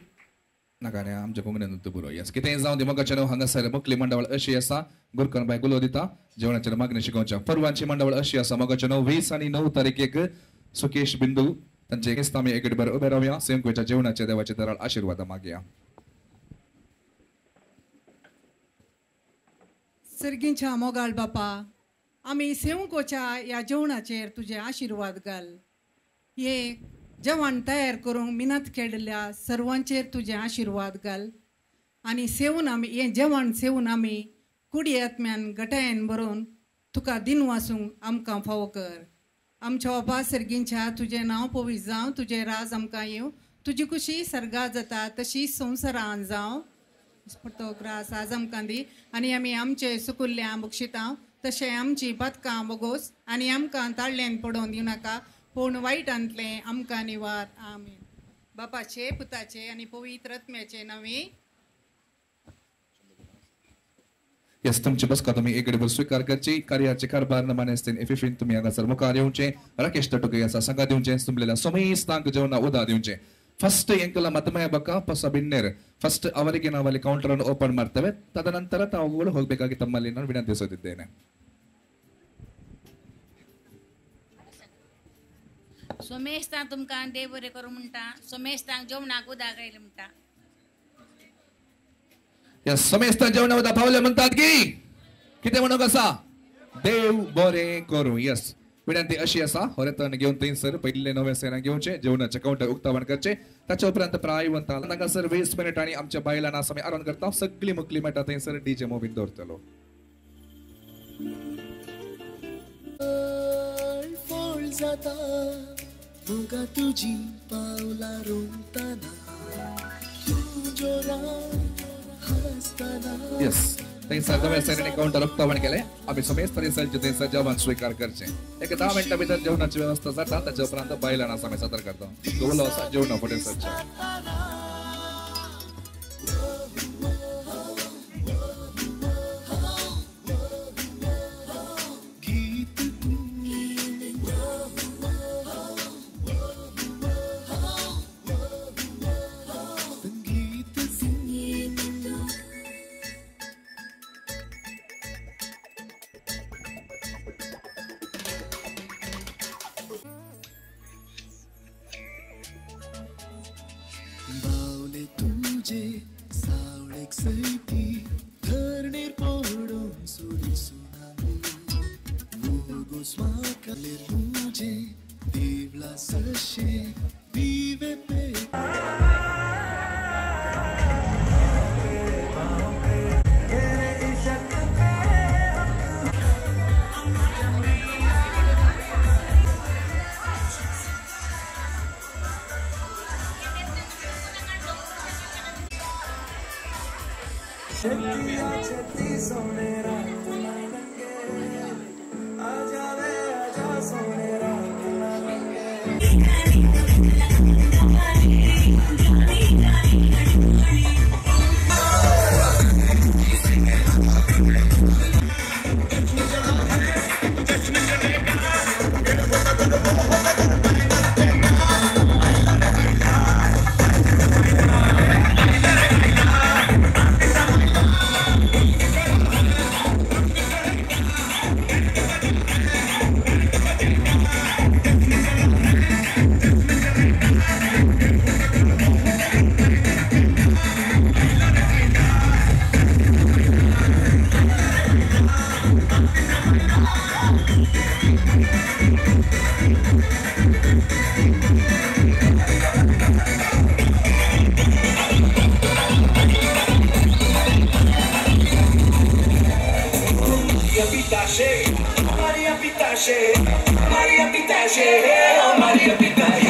नाका आनी आमच्या कोंकणीन पुरो. येस कितेंय जावं दी मोगाचें नांव हांगासर मुखली मंडळ अशी आसा गुरकरबाई गुलो दिता जेवणाचेर मागणी शिकोवच्या. परवांची मंडळ अशी आसा मोगाचें नांव 20 आनी 9 तारखेक सुकेश बिंदू तांचे किस्तामी एकेड बर उबे रावया सेमकोच्या जेवणाच्या देवाचे दराळ आशीर्वाद मागया. सर्गींच्या मोगाळ बापा आमी सेवकोच्या ह्या जेवणाचेर तुजे आशीर्वाद घाल. हे जेवण तयार करूंक मिनत केल्ल्या सर्वांचेर तुजे आशीर्वाद घाल आनी सेवून आमी हें जेवण सेवून आमी कुडी आत्म्यान गटायन भरून तुका दिन वासूंक आमकां फावो कर. आमच्या बाबा सर्गींच्या तुजें नांव पवित्र जावं तुजें राज आमकां येवं तुजी खुशी सर्गा जाता तशी संवसारान जावं तो ग्रास आज आमकां दी आनी आमी आमचे सुकुल्ल्या बक्षितांव तशें आमची पथकां बोगोस आनी आमकां ताळ्ळेन पडोवन दिवं नाका पूण वायटांतलें आमकां निवार आमीन. बापाचे पुताचे आनी पवित्र आत्म्याचे नांवे. यस तुमची बसका तुम्ही एक घडीभर स्वीकार करची कार्याचे कारभार नमाने असतील एफिफिन तुम्ही हांगासर मुखार येवचे राकेश टटुके आसा संघा दिवचे तुमलेल्या सोमेस्तांक जेवणा उदा दिवचे ಫಸ್ಟ್ ಎಂಕಲ ಮತಮಯ ಬಕ ಪಸ ಬಿನ್ನೇರ್ ಫಸ್ಟ್ ಅವರಿಗೆ ನಾವಲ್ಲಿ ಕೌಂಟರ್ ಅನ್ನು ಓಪನ್ ಮಾಡ್ತೇವೆ ತದನಂತರ ತಾವುಗಳು ಹೋಗಬೇಕಾಗಿ ತಮ್ಮಲ್ಲಿ ನಾನು ವಿನಂತಿಸುತ್ತಿದ್ದೇನೆ. सोमेस्तांक तुमकां देव बरें करूं म्हणटा सोमेस्तांक जेवणाक उदक आयलें म्हणटा. या सोमेस्तांक जेवणा उदक पावले म्हणटात की कितें म्हणूंक आसा देव बरें करूं. यस विनंती अशी असा होरेतन घेऊन थंयसर पयले नवे सेना घेवचे जेवणाचे काउंटर उक्तावण करचे ताच्या उपरांत प्रायवंत हांगासर 20 मिनिट आणि आमच्या बायलांना आसा आमी आराम करता सगळी मुकली मेळटा थंयसर डीजे मोवीन दवरतलो. जाता मुगा तुझी पावला रोंताना तुझो हसताना. यस थंयसर नवे सेनेने काउंटर उक्तावण केले आमी समेस्त थंयसरचे थंयसर जेवण स्वीकार करचे. एक 10 मिनिटां भितर जेवणाची व्यवस्था जाता ताच्या उपरांत बायलांना आमी सादर करता दवरलो आसा जेवणा फुडें सरचे. Maria Pitache, oh Maria Pitache.